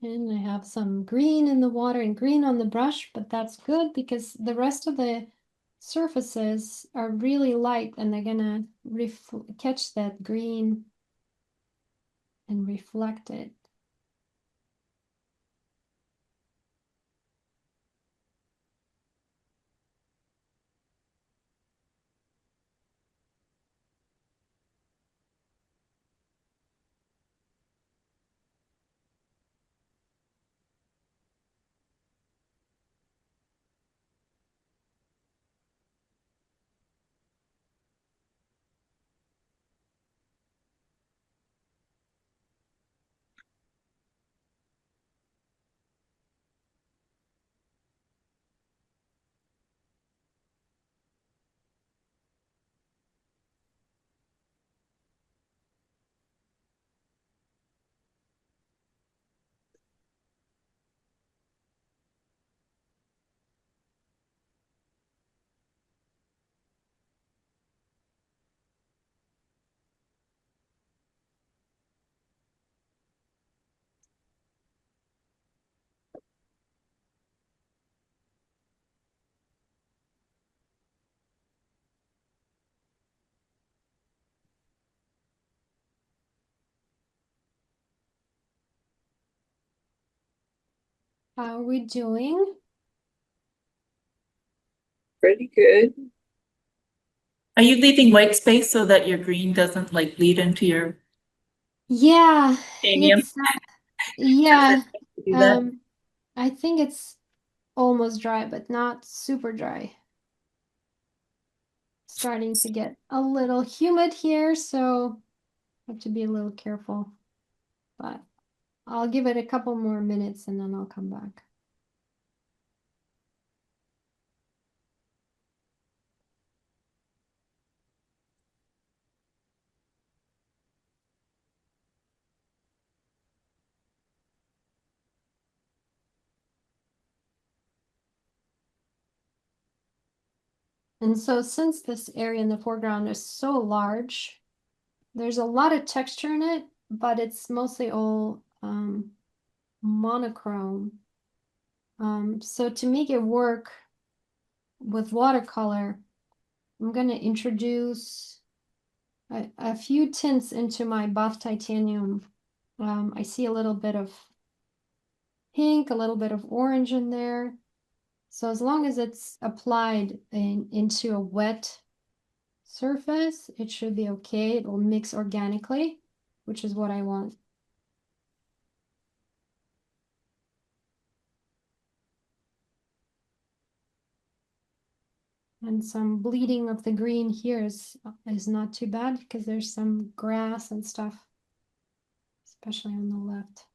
And I have some green in the water and green on the brush, but that's good because the rest of the surfaces are really light and they're gonna catch that green and reflect it. How are we doing? Pretty good. Are you leaving white space so that your green doesn't like bleed into your Yeah, premium? it's yeah. Do that? I think it's almost dry, but not super dry. Starting to get a little humid here, so have to be a little careful. But I'll give it a couple more minutes and then I'll come back. And so since this area in the foreground is so large, there's a lot of texture in it, but it's mostly all monochrome. So to make it work with watercolor, I'm going to introduce a few tints into my buff titanium. I see a little bit of pink, a little bit of orange in there. So as long as it's applied into a wet surface, it should be okay. It will mix organically, which is what I want. And some bleeding of the green here is not too bad because there's some grass and stuff, especially on the left.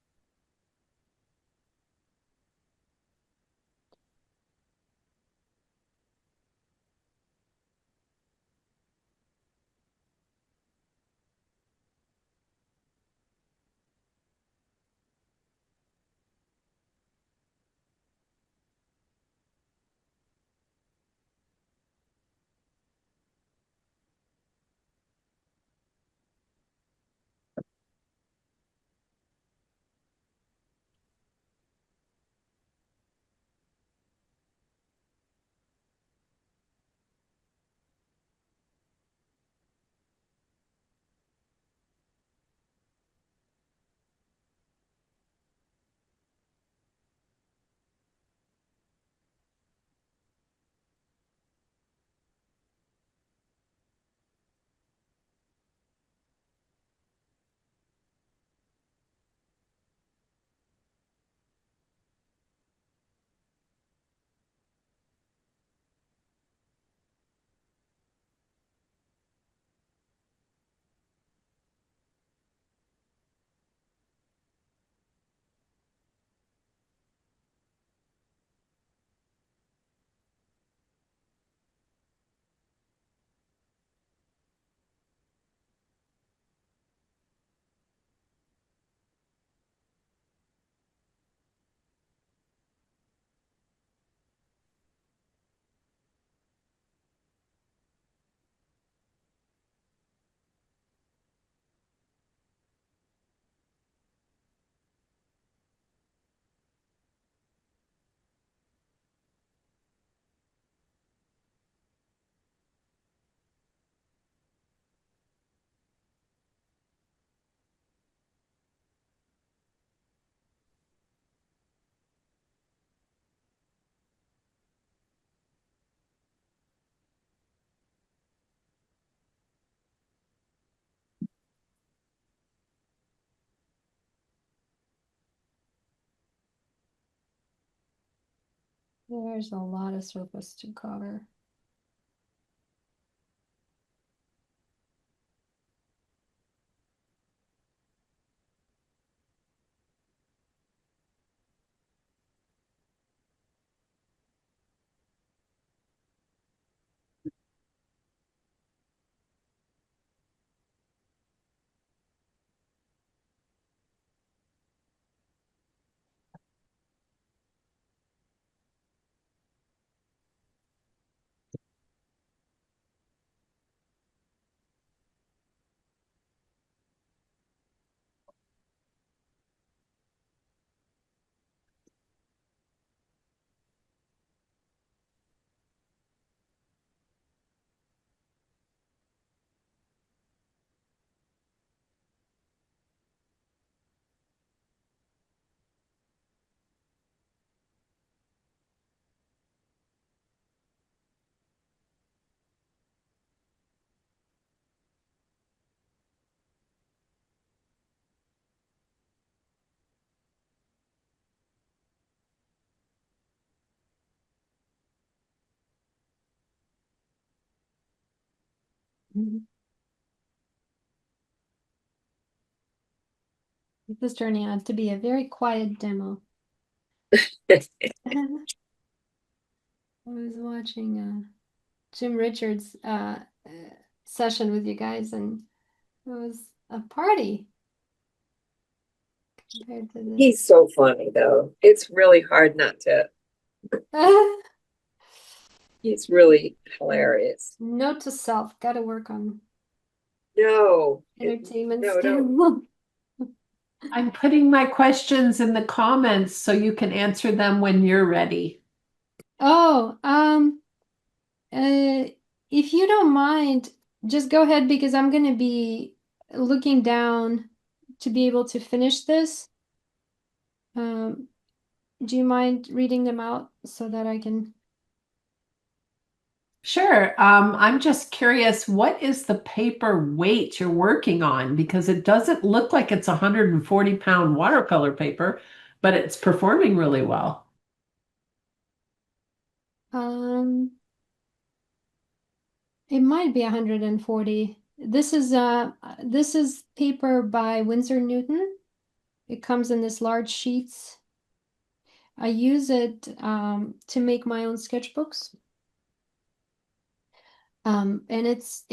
There's a lot of surface to cover. This is turning out to be a very quiet demo. I was watching Jim Richards' session with you guys, and it was a party compared to this. He's so funny though. It's really hard not to. He's really hilarious. Note to self, gotta work on No, entertainment no, skill. I'm putting my questions in the comments so you can answer them when you're ready. Oh, if you don't mind, just go ahead because I'm gonna be looking down to be able to finish this. Do you mind reading them out so that I can? Sure. I'm just curious, what is the paper weight you're working on? Because it doesn't look like it's 140-pound watercolor paper, but it's performing really well. It might be 140. This is paper by Winsor Newton. It comes in this large sheets. I use it to make my own sketchbooks. And it's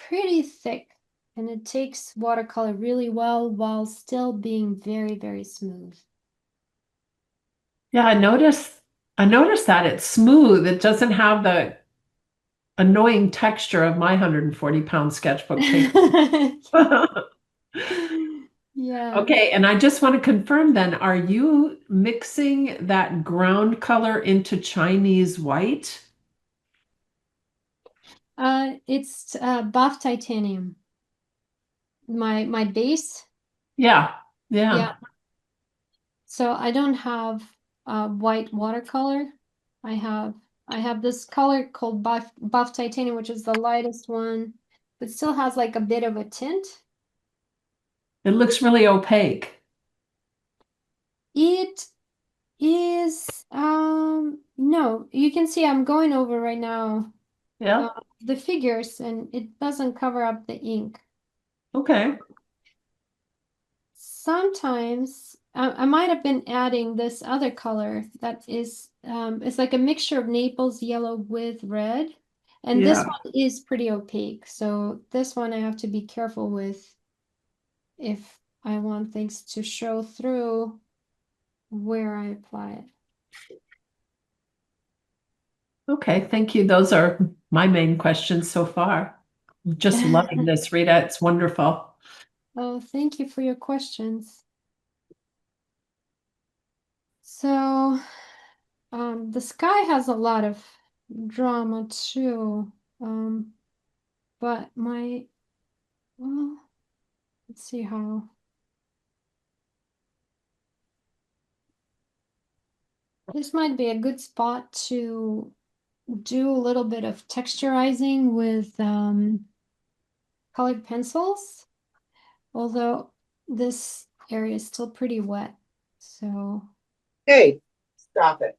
pretty thick, and it takes watercolor really well while still being very, very smooth. Yeah, I noticed that it's smooth. It doesn't have the annoying texture of my 140-pound sketchbook paper. Yeah. Okay, and I just want to confirm then, are you mixing that ground color into Chinese white? It's buff titanium. My base. Yeah. Yeah. So I don't have white watercolor. I have this color called buff titanium, which is the lightest one, but still has like a bit of a tint. It looks really opaque. It is no, you can see I'm going over right now Yeah. the figures, and it doesn't cover up the ink. Okay. Sometimes I might have been adding this other color that is it's like a mixture of Naples yellow with red, and this Yeah. one is pretty opaque, so this one I have to be careful with if I want things to show through where I apply it. Okay, thank you. Those are my main questions so far. Just loving this, Rita. It's wonderful. Oh, thank you for your questions. So, the sky has a lot of drama too. But well, let's see how. This might be a good spot to do a little bit of texturizing with colored pencils, although this area is still pretty wet, so. Hey, stop it.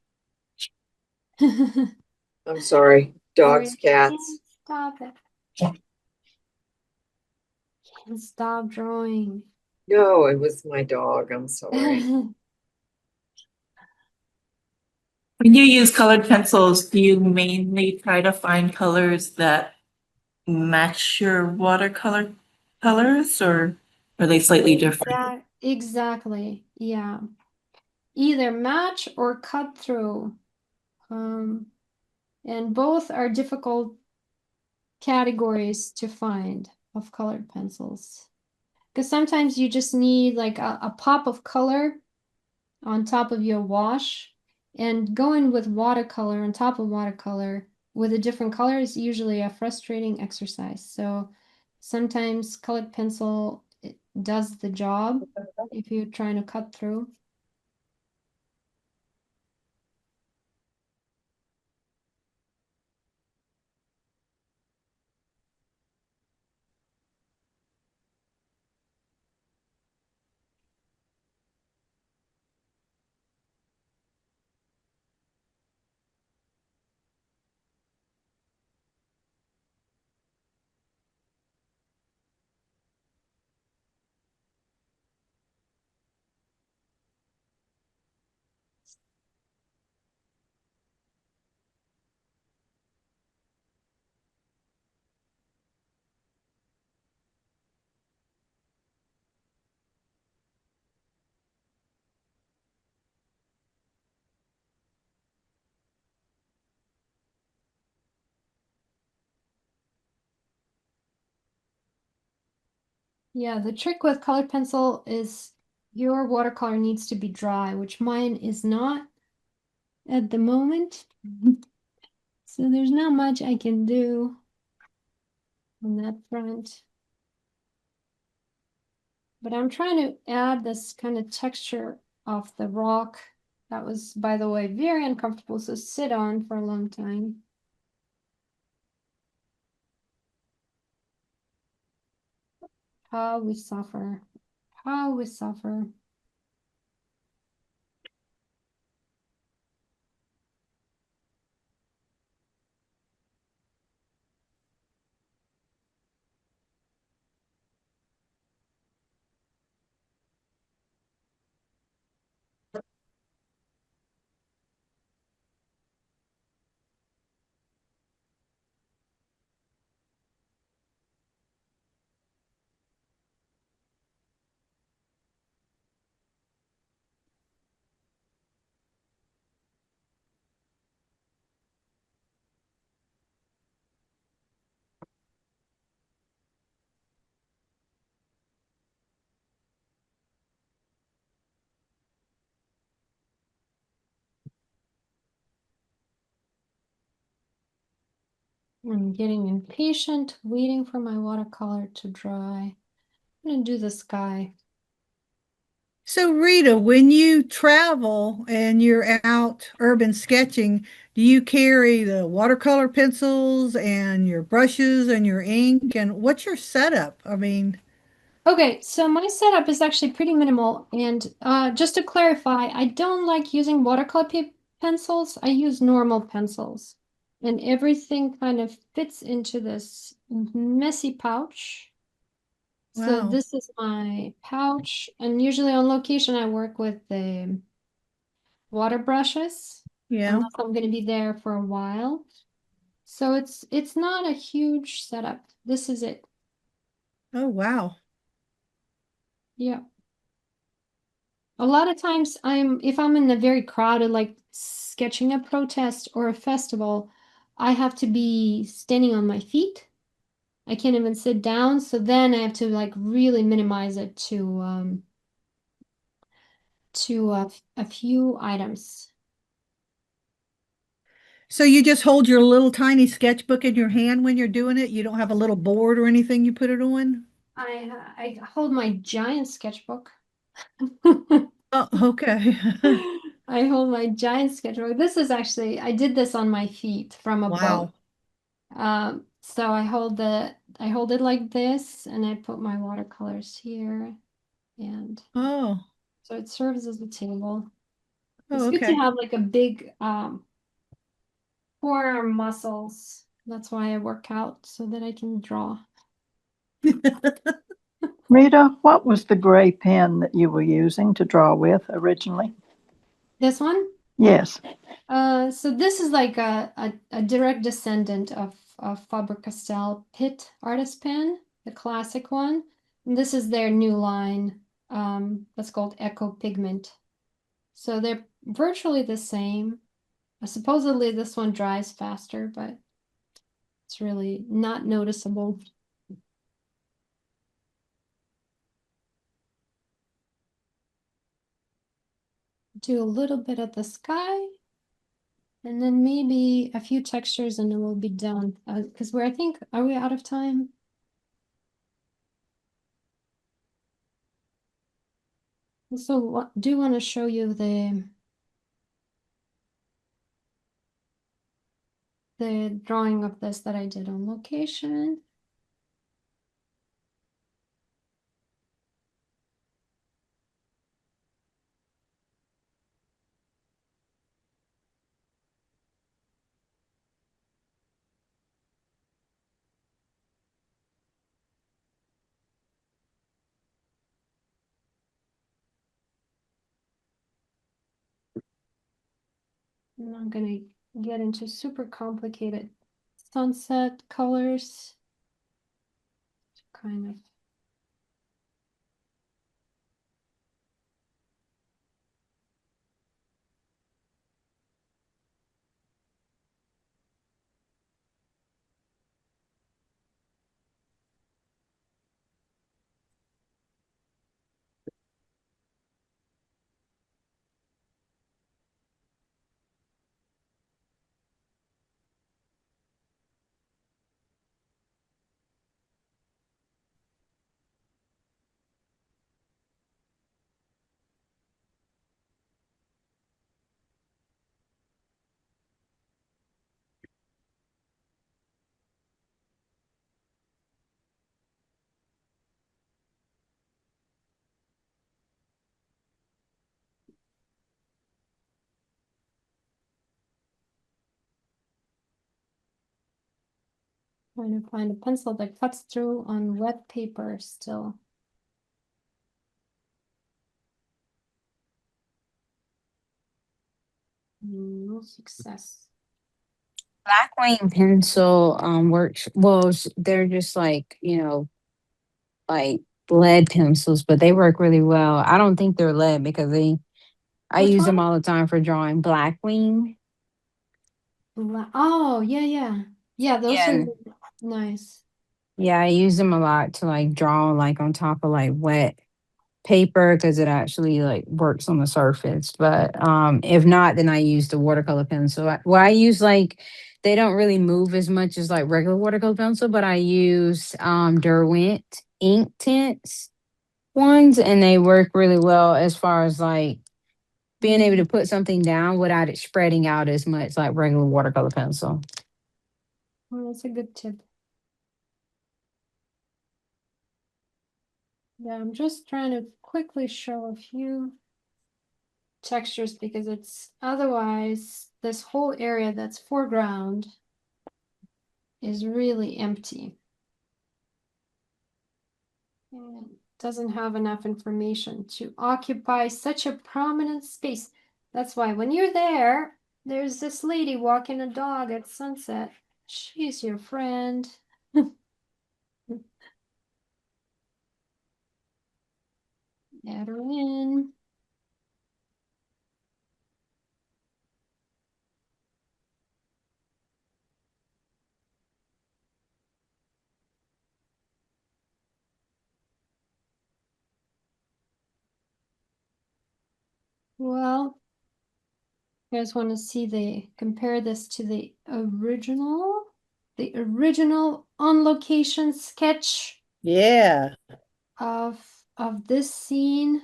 I'm sorry. Dogs, cats. Stop it. Can't stop drawing. No, it was my dog. I'm sorry. When you use colored pencils, do you mainly try to find colors that match your watercolor colors, or are they slightly different? Yeah, exactly. Yeah. Either match or cut through. And both are difficult categories to find of colored pencils. Because sometimes you just need like a pop of color on top of your wash, and going with watercolor on top of watercolor with a different color is usually a frustrating exercise. So sometimes colored pencil does the job if you're trying to cut through. Yeah, the trick with colored pencil is your watercolor needs to be dry, which mine is not at the moment. So there's not much I can do on that front. But I'm trying to add this kind of texture of the rock. That was, by the way, very uncomfortable to sit on for a long time. How we suffer. How we suffer. I'm getting impatient, waiting for my watercolor to dry. I'm gonna do the sky. So Rita, when you travel and you're out urban sketching, do you carry the watercolor pencils and your brushes and your ink? And what's your setup? I mean, Okay, so my setup is actually pretty minimal. And just to clarify, I don't like using watercolor pencils. I use normal pencils. And everything kind of fits into this messy pouch. So wow. this is my pouch. And usually on location, I work with the water brushes, Yeah. unless I'm going to be there for a while. So it's not a huge setup. This is it. Oh, wow. Yeah. A lot of times if I'm in a very crowded, like sketching a protest or a festival, I have to be standing on my feet. I can't even sit down. So then I have to like really minimize it to a few items. So you just hold your little tiny sketchbook in your hand when you're doing it? You don't have a little board or anything you put it on? I hold my giant sketchbook. Oh, okay. I hold my giant sketchbook. This is actually, I did this on my feet from a boat. Wow. So I hold it like this, and I put my watercolors here, and Oh, so it serves as a table. It's oh, good to okay. have like a big forearm muscles. That's why I work out so that I can draw. Rita, what was the gray pen that you were using to draw with originally? This one, Yes. so this is like a direct descendant of Faber-Castell Pitt artist pen, the classic one. And this is their new line, that's called Echo Pigment. So they're virtually the same. Supposedly this one dries faster, but it's really not noticeable. Do a little bit of the sky, and then maybe a few textures, and then we'll be done. Because I think, are we out of time? Also, do want to show you the drawing of this that I did on location. I'm not gonna get into super complicated sunset colors. Kind of. Trying to find a pencil that cuts through on wet paper still. No success. Blackwing pencil works well. They're just like, like lead pencils, but they work really well. I don't think they're lead because I Which use them one? all the time for drawing. Blackwing. Oh, yeah. Yeah, those are Yeah. nice. Yeah, I use them a lot to like draw like on top of like wet paper because it actually like works on the surface. But if not, then I use the watercolor pencil. I use like they don't really move as much as like regular watercolor pencil, but I use Derwent ink tints ones, and they work really well as far as like being able to put something down without it spreading out as much like regular watercolor pencil. Well, that's a good tip. Yeah, I'm just trying to quickly show a few textures because it's otherwise this whole area that's foreground is really empty. And doesn't have enough information to occupy such a prominent space. That's why when you're there, there's this lady walking a dog at sunset. She's your friend. Add her in. Well, you guys want to see compare this to the original on location sketch Yeah. of this scene.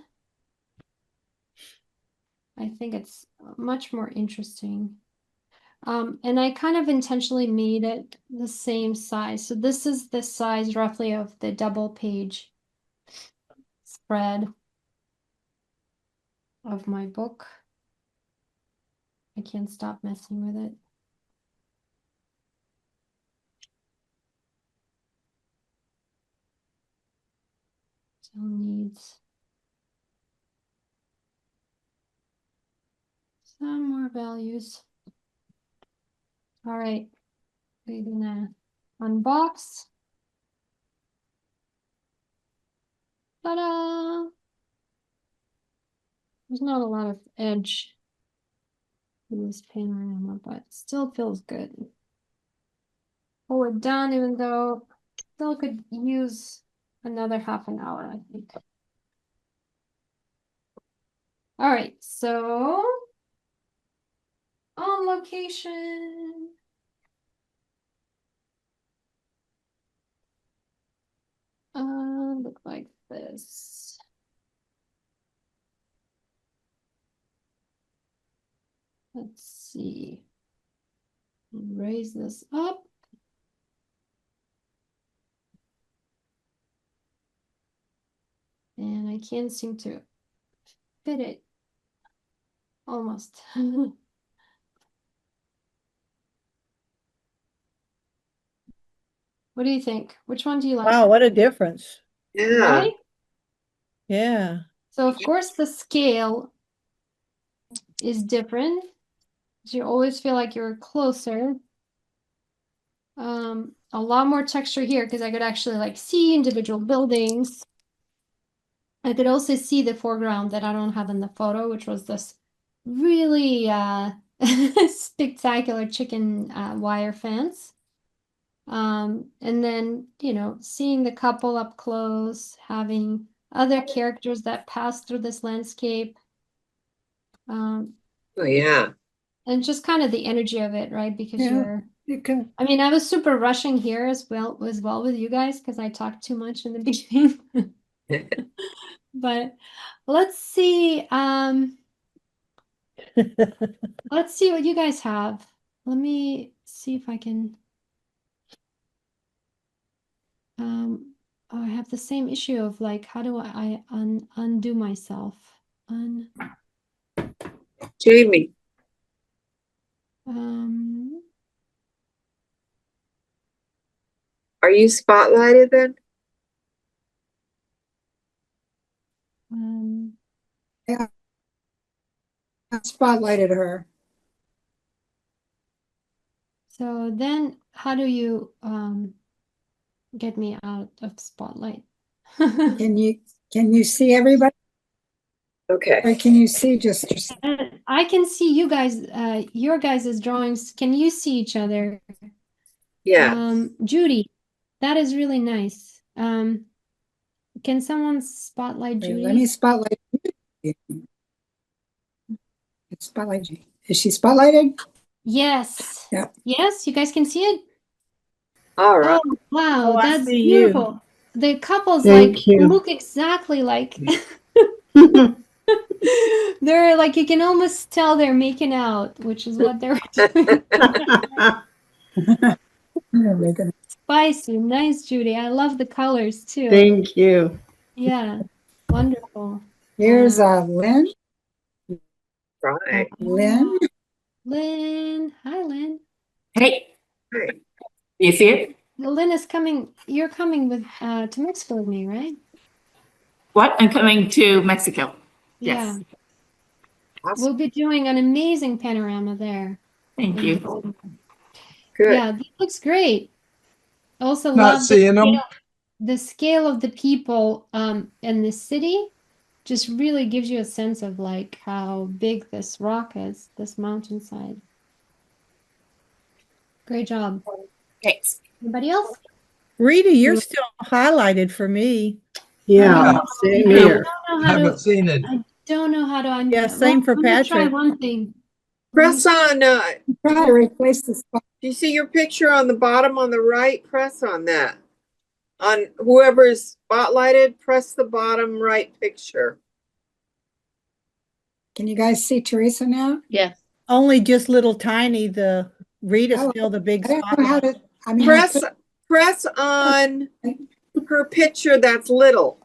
I think it's much more interesting. And I kind of intentionally made it the same size. So this is the size roughly of the double page spread of my book. I can't stop messing with it. Still needs some more values. All right, we're gonna unbox. Ta-da! There's not a lot of edge in this panorama, but still feels good. Pull it down, even though still could use another half an hour, I think. All right, so on location. Look like this. Let's see. Raise this up. And I can't seem to fit it. Almost. What do you think? Which one do you like? Wow, what a difference. Yeah. Right? Yeah. So of course the scale is different. You always feel like you're closer. A lot more texture here because I could actually like see individual buildings. I could also see the foreground that I don't have in the photo, which was this really spectacular chicken wire fence. And then, seeing the couple up close, having other characters that pass through this landscape. Oh, yeah. And just kind of the energy of it, right? Because Yeah. You can, I mean, I was super rushing here as well with you guys because I talked too much in the beginning. But let's see. Let's see what you guys have. Let me see if I can. Oh, I have the same issue of like, how do I undo myself? Jamie, Um, Are you spotlighted then? Yeah. I spotlighted her. So then how do you get me out of spotlight? Can you see everybody? Okay. Or can you see just yourself? I can see you guys, your guys' drawings. Can you see each other? Yeah. Judy, that is really nice. Can someone spotlight Wait, Judy? let me spotlight you. Spotlight you. Is she spotlighted? Yes. Yeah. Yes, you guys can see it? All right. Oh, wow, Oh, I that's see you. beautiful. The couples Thank like you. look exactly like they're like you can almost tell they're making out, which is what they're doing. Oh my goodness. Spicy, nice, Judy. I love the colors too. Thank you. Yeah, wonderful. Here's Lynn. Right. Lynn. Lynn. Hi, Lynn. Hey, Right. you see it? Lynn is coming. You're coming with to Mexico with me, right? What? I'm coming to Mexico. Yeah. Yes. Awesome. We'll be doing an amazing panorama there. Thank you. Good. Yeah, that looks great. Also Not love seeing them. the scale of the people in the city just really gives you a sense of like how big this rock is, this mountainside. Great job. Thanks. Anybody else? Rita, you're still highlighted for me. Yeah, same here. Haven't seen it. I don't know how to undo Yeah, it. same for Let me try Patrick. one thing. Press on, Try to replace the spot. do you see your picture on the bottom on the right? Press on that. On whoever's spotlighted, press the bottom right picture. Can you guys see Teresa now? Yes. Only just little tiny, the Rita's Oh, still the big I don't know how spotlight. to, I mean, I Press on her picture that's little.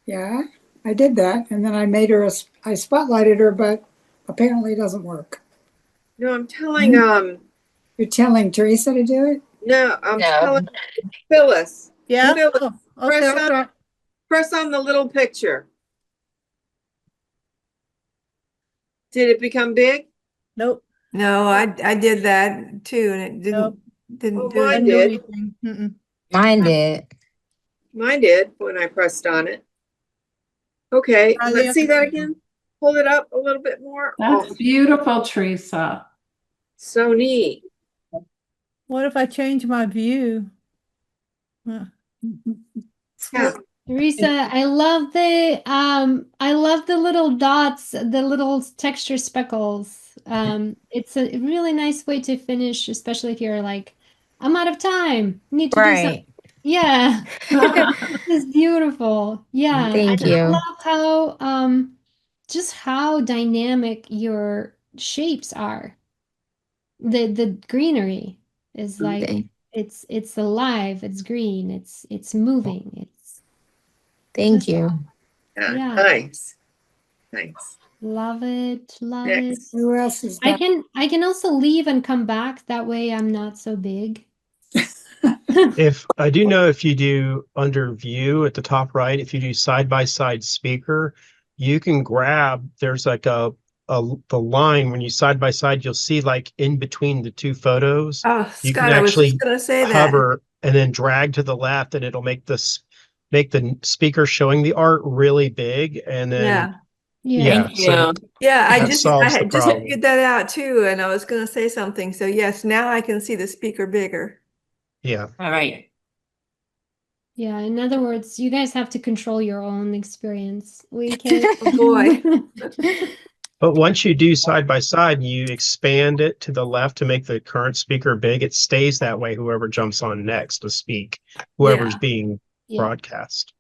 yeah, I did that. And then I made her, I spotlighted her, but apparently it doesn't work. No, I'm telling, You're telling Teresa to do it? no, I'm No. telling Phyllis. Yeah? Phyllis, Oh, okay, press I'll on- try. press on the little picture. Did it become big? Nope, No, I did that too, and it nope. didn't Oh, do mine Doesn't do did. anything. Mm-mm. Mine did. Mine did when I pressed on it. Okay, Try the let's see other that one. again. Hold it up a little bit more. That's Oh, beautiful, Teresa. so neat. What if I change my view? Yeah. Teresa, I love the little dots, the little texture speckles. It's a really nice way to finish, especially if you're like, I'm out of time, need to do something. Right. Yeah, it's beautiful. Yeah, Thank and I you. love how just how dynamic your shapes are. The greenery is like Thank it's alive, it's green, it's moving, it's thank you. Yeah, yeah. nice. Nice. Love it, love it. Next. Who else is I got? can also leave and come back. That way I'm not so big. If I do know if you do under view at the top right, if you do side by side speaker, you can grab, there's like the line when you side by side, you'll see like in between the two photos, Oh, you can Scott, I was just actually gonna say that. hover and then drag to the left and it'll make the speaker showing the art really big. And then, Yeah, Yeah. Thank so you. yeah, that I solves the had just problem. figured that out too, and I was gonna say something. So yes, now I can see the speaker bigger. Yeah. All right. Yeah, in other words, you guys have to control your own experience. We can Oh boy. But once you do side by side, you expand it to the left to make the current speaker big. It stays that way, whoever jumps on next to speak, whoever's Yeah. being Yeah. broadcast.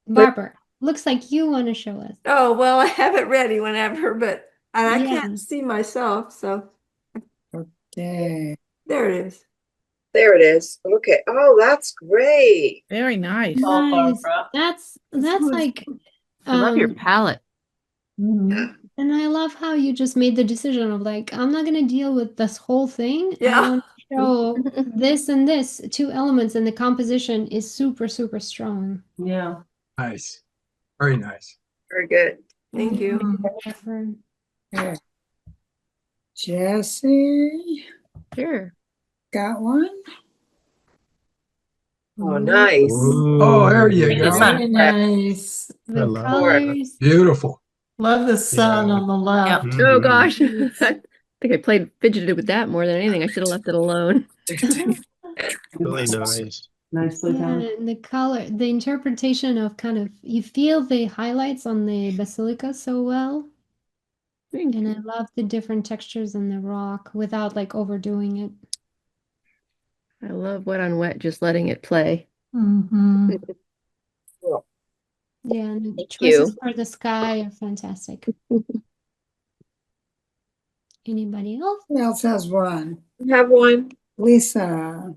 Barbara, looks like you want to show us. Oh, well, I have it ready whenever, and I Yeah. can't see myself, so Okay. there it is. There it is. Okay. Oh, that's great. Very nice. Oh, Nice. Barbara. That's like I love your palette. and I love how you just made the decision of like, I'm not gonna deal with this whole thing. Yeah. I want show this and this, two elements, and the composition is super, super strong. Yeah. Nice. Very nice. Very good. Thank you. Effort. Okay. Jesse, Sure. got one? Oh, nice. Oh, there you go. Very nice. I The love colors. Beautiful. Love the sun Yeah. on the left. Oh Mhm. gosh. I think I fidgeted with that more than anything. I should have left it alone. Really nice. Nicely Yeah, done. and the color, the interpretation of kind of, you feel the highlights on the basilica so well. Thank And you. I love the different textures in the rock without like overdoing it. I love wet on wet, just letting it play. Mm-hmm. Yeah, and the Thank choices you. for the sky are fantastic. Anybody else? Who else has one? You have one? Lisa.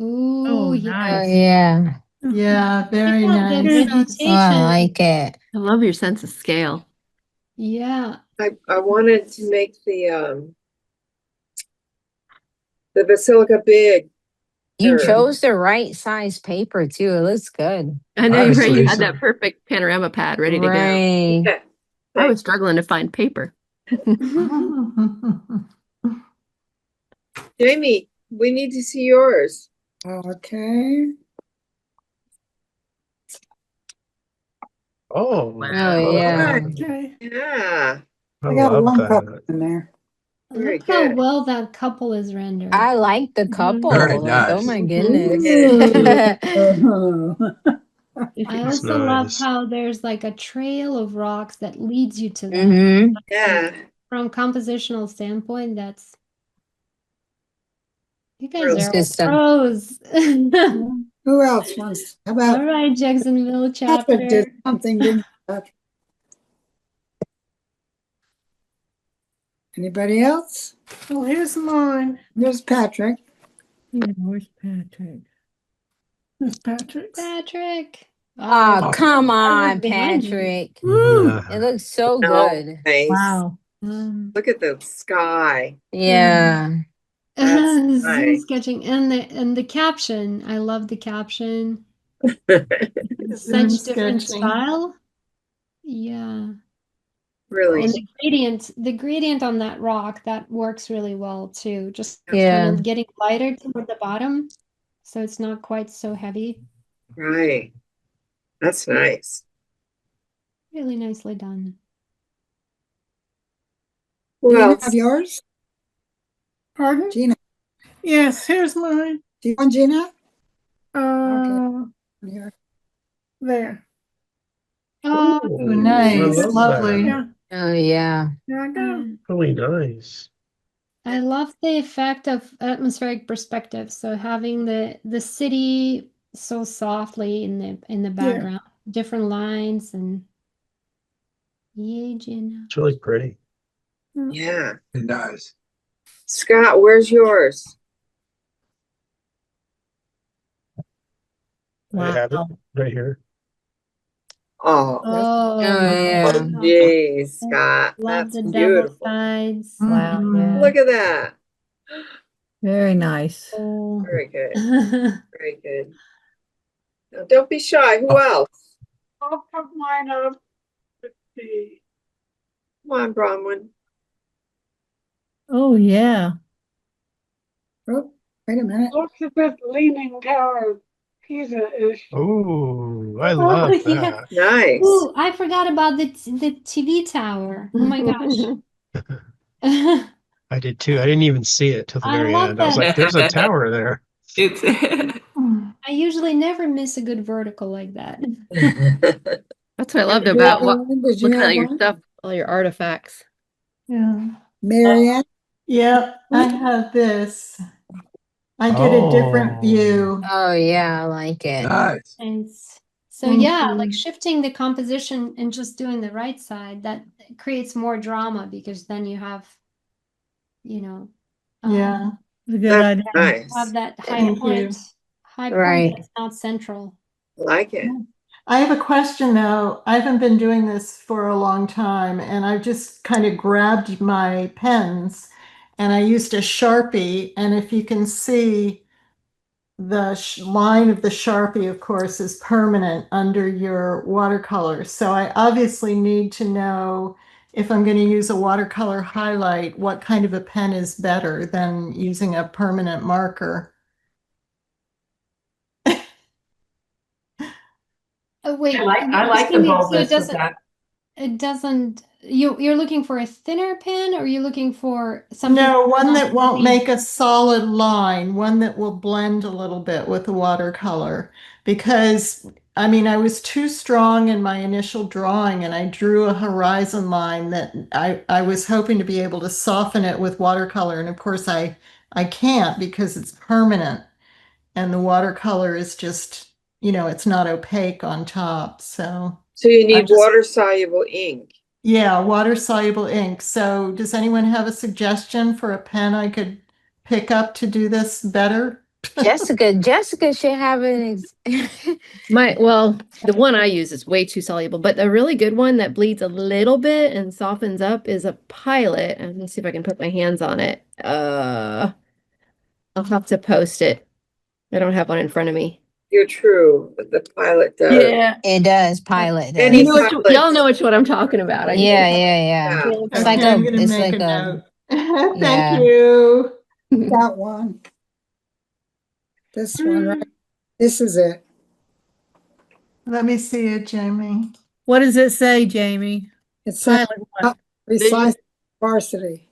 Ooh, Oh, yeah. Oh, nice. yeah. Yeah, very Yeah, the nice. Oh, I vegetation. like it. I love your sense of scale. Yeah. I wanted to make the basilica big. You Sure. chose the right size paper too. It looks good. I know you're Nice, right. You had Lisa. that perfect panorama pad ready to go. Right. Yeah. I was struggling to find paper. Jamie, we need to see yours. Okay. Oh, Oh, love yeah. that. Okay. Yeah. I I got love one couple that. in there. Very Look how good. well that couple is rendered. I like the couple. Very Like, oh nice. my goodness. Oh. I It's also love nice. how there's like a trail of rocks that leads you to that. Mm-hmm. Yeah. From compositional standpoint, that's, you guys Really It's are good all stuff. pros. Who else wants? How All about right, Jacksonville Patrick did chapter. something, didn't you, Patrick? Anybody else? Oh, here's mine. There's Patrick. Where's Patrick? Where's Patrick's? Patrick. Oh, come I on, was behind you. Patrick. Yeah. It looks so No, good. nice. Wow. Look at the sky. Yeah. That's Zoom nice. sketching and the caption. I love the caption. Zoom Such different sketching. style. Yeah. Really. And the gradient on that rock, that works really well too. Just kind Yeah. of getting lighter toward the bottom, so it's not quite so heavy. Right. That's nice. Really nicely done. Who Do you else? have yours? Pardon? Gina. Yes, here's mine. Do you want Gina? Uh, Here. there. Oh, Ooh, nice. I love Lovely. that. Oh, yeah. Here I go. Really nice. I love the effect of atmospheric perspective. So having the city so softly in the background, different lines and yay, Gina. It's really pretty. Yeah. It does. Scott, where's yours? I have it right here. Oh, Oh, Oh, yeah. geez, Scott. love That's the double beautiful. sides. Wow, yeah. Look at that. Very nice. Oh. Very good. Very good. Now, don't be shy. Who else? I'll put mine up. Let's see. Come on, Bronwyn. Oh, yeah. Oh, wait a minute. Looks at this leaning tower of Pisa is. Oh, I Oh, love yeah. that. Nice. Ooh, I forgot about the TV tower. Oh my gosh. I did too. I didn't even see it till the I very love end. I was that. like, there's a tower there. It's I usually never miss a good vertical like that. That's what I loved Did you about have one? Did you looking have at your one? stuff, all your artifacts. Yeah. Marianne? Yep, I have this. I did a different view. Oh, yeah. I like it. Nice. And so yeah, like Mhm. shifting the composition and just doing the right side, that creates more drama because then you have, you know, Yeah. It's a good That's idea. nice. have that high Thank point, you. high point Right. that's not central. Like it. I have a question though. I haven't been doing this for a long time, and I've just kind of grabbed my pens and I used a Sharpie. And if you can see, the line of the Sharpie, of course, is permanent under your watercolor. So I obviously need to know if I'm going to use a watercolor highlight, what kind of a pen is better than using a permanent marker. Oh, wait, I like the excuse me, so boldness of that. it doesn't, you're looking for a thinner pen, or are you looking for something? No, one that won't bleed? make a solid line, one that will blend a little bit with the watercolor. Because, I mean, I was too strong in my initial drawing and I drew a horizon line that I was hoping to be able to soften it with watercolor. And of course, I can't because it's permanent and the watercolor is just, it's not opaque on top. So So you I need just, water-soluble ink. yeah, water-soluble ink. So does anyone have a suggestion for a pen I could pick up to do this better? Jessica should have The one I use is way too soluble, but a really good one that bleeds a little bit and softens up is a Pilot. And let me see if I can put my hands on it. I'll have to post it. I don't have one in front of me. You're true, but the Pilot does. Yeah. It does. Pilot does. Any Y'all know which one I'm talking about. Yeah. It's Okay, like I'm gonna it's make like a a note. Thank yeah. you. Got one. This one, right? This is it. Let me see it, Jamie. What does it say, Jamie? It says Precise Varsity.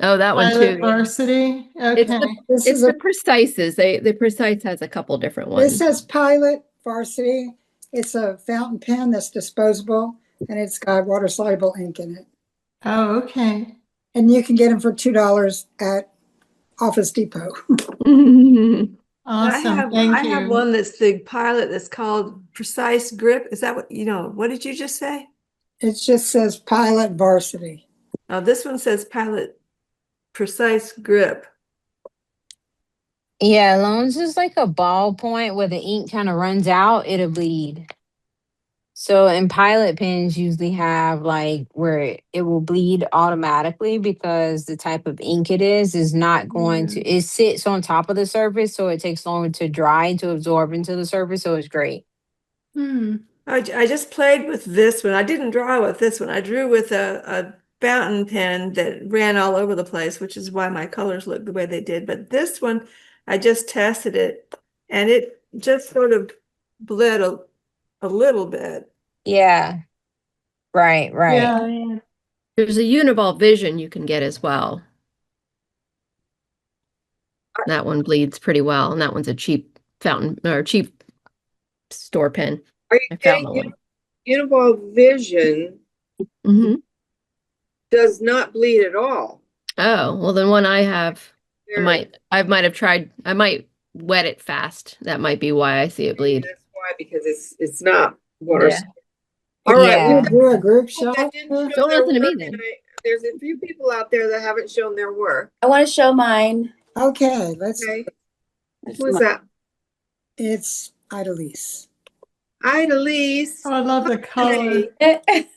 Oh, that one Pilot too. Varsity. It's Okay. the Precises. The Precise has a couple different This ones. says Pilot Varsity. It's a fountain pen that's disposable, and it's got water-soluble ink in it. Oh, okay. And you can get them for $2 at Office Depot. Awesome. Thank I have you. one that's the Pilot that's called Precise Grip. Is that what did you just say? It just says Pilot Varsity. Oh, this one says Pilot Precise Grip. Yeah, as long as it's like a ballpoint where the ink kind of runs out, it'll bleed. So, and Pilot pens usually have like where it will bleed automatically because the type of ink it is not going to, it sits on top of the surface, so it takes longer to dry and to absorb into the surface. So it's great. I just played with this one. I didn't draw with this one. I drew with a fountain pen that ran all over the place, which is why my colors look the way they did. But this one, I just tested it and it just sort of bled a little bit. Yeah. Right. Yeah. There's a Uniball Vision you can get as well. That one bleeds pretty well, and that one's a cheap fountain or cheap store pen. Are you getting Uniball Vision? Does not bleed at all. Oh, well, then one I have, I might wet it fast. That might be why I see it bleed. That's why, because it's not water. Yeah. All right, We'll do a group shot. Don't listen to me then. There's a few people out there that haven't shown their work. I want to show mine. Okay, let's. Okay. Who's that? It's Idalise. Idalise. Oh, I love the color. Let's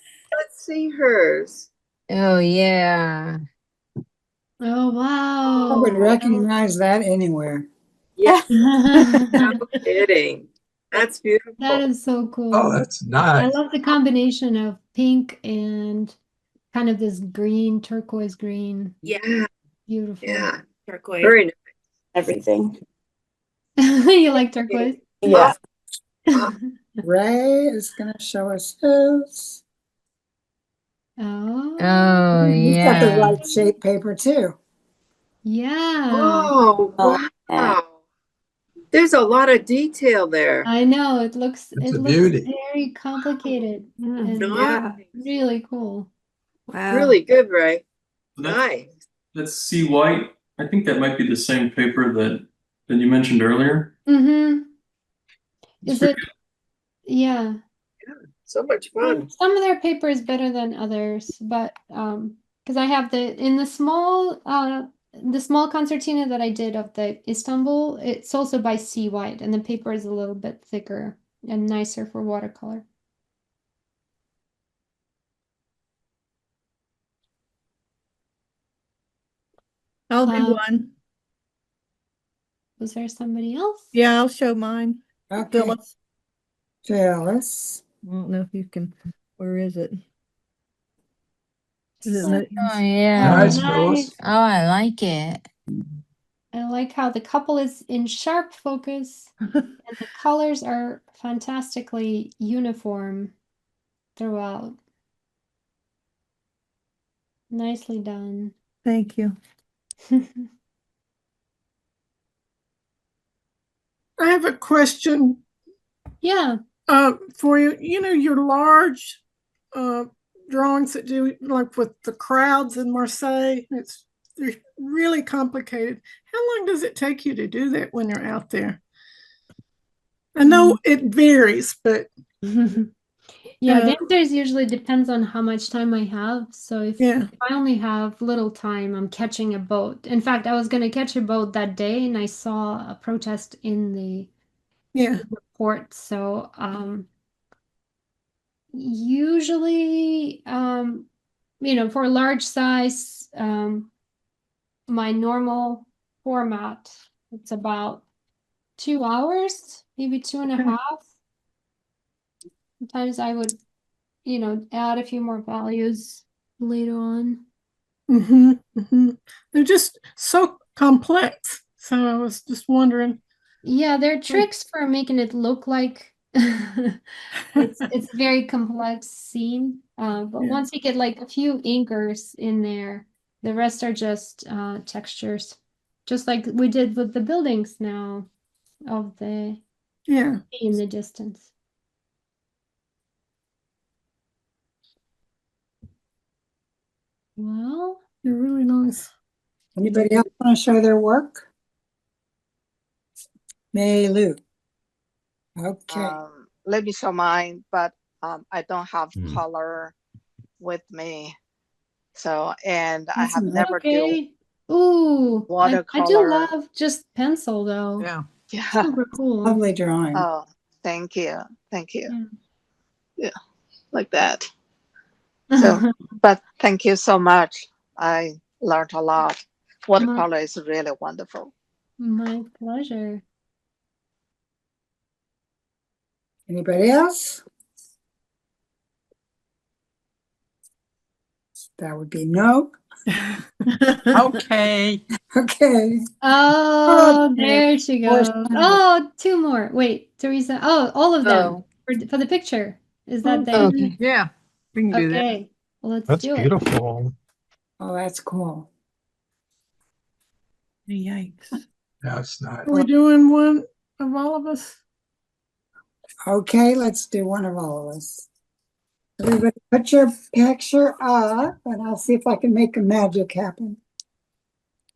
see hers. Oh, yeah. Oh, wow. I would recognize that anywhere. Yeah. No kidding. That's beautiful. That is so cool. Oh, that's nice. I love the combination of pink and kind of this green, turquoise green. Yeah. Beautiful. Yeah. Turquoise. Very nice. Everything. You like turquoise? Yeah. Ray is going to show us his. Oh. He's got the right shape paper too. Yeah. Oh, wow. There's a lot of detail there. I know it looks beauty. very complicated and really cool. Wow. Really good, Ray. That's, Nice. That's C White. I think that might be the same paper that you mentioned earlier. Is it? Yeah. So much fun. Some of their paper is better than others, but because I have the small concertina that I did of the Istanbul, it's also by C White, and the paper is a little bit thicker. and nicer for watercolor. I'll do one. Was there somebody else? Yeah, I'll show mine. Okay. Phyllis. Phyllis. I don't know if you can, where is it? Is it So in Oh, yeah. Nice, nice. Phyllis. Oh, I like it. I like how the couple is in sharp focus and the colors are fantastically uniform throughout. Nicely done. Thank you. I have a question Yeah. for you. You know, your large drawings that do like with the crowds in Marseille, they're really complicated. How long does it take you to do that when you're out there? I know it varies, but Yeah, the answers usually depends on how much time I have. So if I only have little time, I'm catching a boat. In fact, I was going to catch a boat that day and I saw a protest in the port. So usually, you know, for a large size, my normal format, it's about 2 hours, maybe 2.5. Sometimes I would, you know, add a few more values later on. They're just so complex. So I was just wondering. Yeah, there are tricks for making it look like it's a very complex scene. But once you get like a few inkers in there, the rest are just textures. Just like we did with the buildings now of the in the distance. Well, they're really nice. Anybody else want to show their work? May Lou. Okay. Let me show mine, but I don't have color with me. So, and I have never do Ooh, watercolor. I do love just pencil though. Yeah. Super cool. Lovely drawing. Oh, thank you. Thank you. Yeah, like that. So, but thank you so much. I learned a lot. Watercolor is really wonderful. My pleasure. Anybody else? That would be no. Okay. Okay. Oh, there she goes. Fourth time. Oh, 2 more. Wait, Teresa. Oh, all of them for the picture. Is that there? Okay. Yeah, we can do that. Okay, well, let's That's do beautiful. Oh, that's cool. Yikes. That's nice. Are we doing one of all of us? Okay, let's do one of all of us. Everybody put your picture up and I'll see if I can make a magic happen.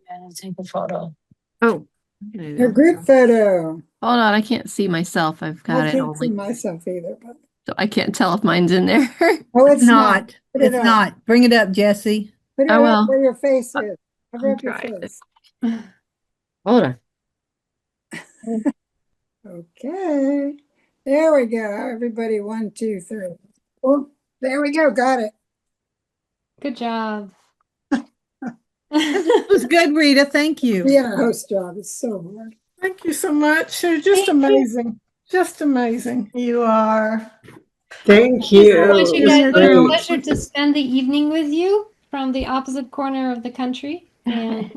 Yeah, take a photo. Oh, Your group photo. hold on, I can't see myself. I've got I it can't see only, myself either, but so I can't tell if mine's in there. oh, it's not. Put it It's up. not. Bring it up, Jesse. Put it I up will. where your face is. Cover I'm up your trying face. Hold on. Okay. There we go. Everybody, 1, 2, 3. Oh, there we go. Got it. Good job. It was good, Rita. Thank you. Being a host job is so hard. Thank you so much. You're just amazing. Just amazing. You are. Thank Thank you so much, you guys. It was a Great. pleasure to spend the evening with you from the opposite corner of the country. And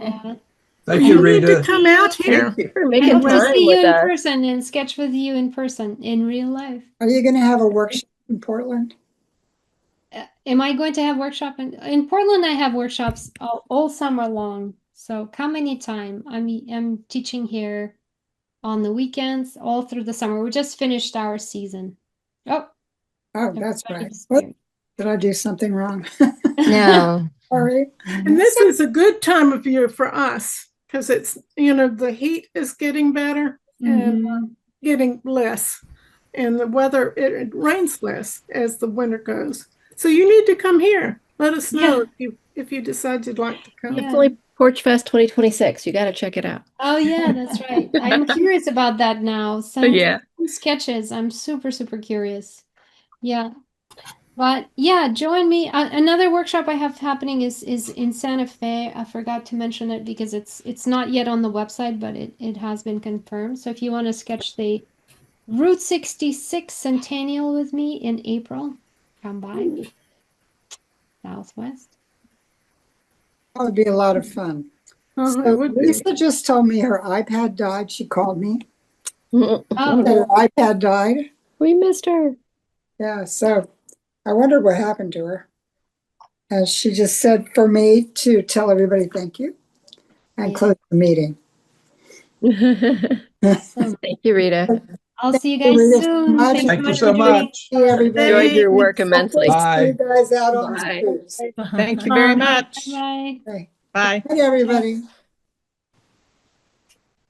Thank you, You need to Rita. come out here. Thank you for I making hope to time see you with in us. person and sketch with you in person in real life. Are you going to have a workshop in Portland? Am I going to have workshop in Portland? I have workshops all summer long. So come anytime. I'm teaching here on the weekends all through the summer. We just finished our season. Oh, that's right. What? Did I do something wrong? No. Sorry. And this is a good time of year for us because it's, you know, the heat is getting better and getting less. And the weather, it rains less as the winter goes. So you need to come here. Let us know if you decide you'd like to come. It's only Porch Fest 2026. You got to check it out. Oh yeah, that's right. I'm curious about that now. So Yeah. sketches. I'm super, super curious. Yeah. But yeah, join me. Another workshop I have happening is in Santa Fe. I forgot to mention it because it's not yet on the website, but it has been confirmed. So if you want to sketch the Route 66 Centennial with me in April, come by. Southwest. That would be a lot of fun. Oh, it So would be. Lisa just told me her iPad died. She called me. Oh, Her iPad died. We missed her. Yeah, so I wondered what happened to her. And she just said for me to tell everybody thank you and Yeah. close the meeting. Thank you, Rita. I'll see you Thank guys you so soon. much. Thanks so Thank you much so for joining. much. See everybody. Enjoyed your work Hopefully immensely. see Bye. you guys out on the Bye. streets. Uh-huh. Thank you very much. Bye. Bye. Bye, everybody.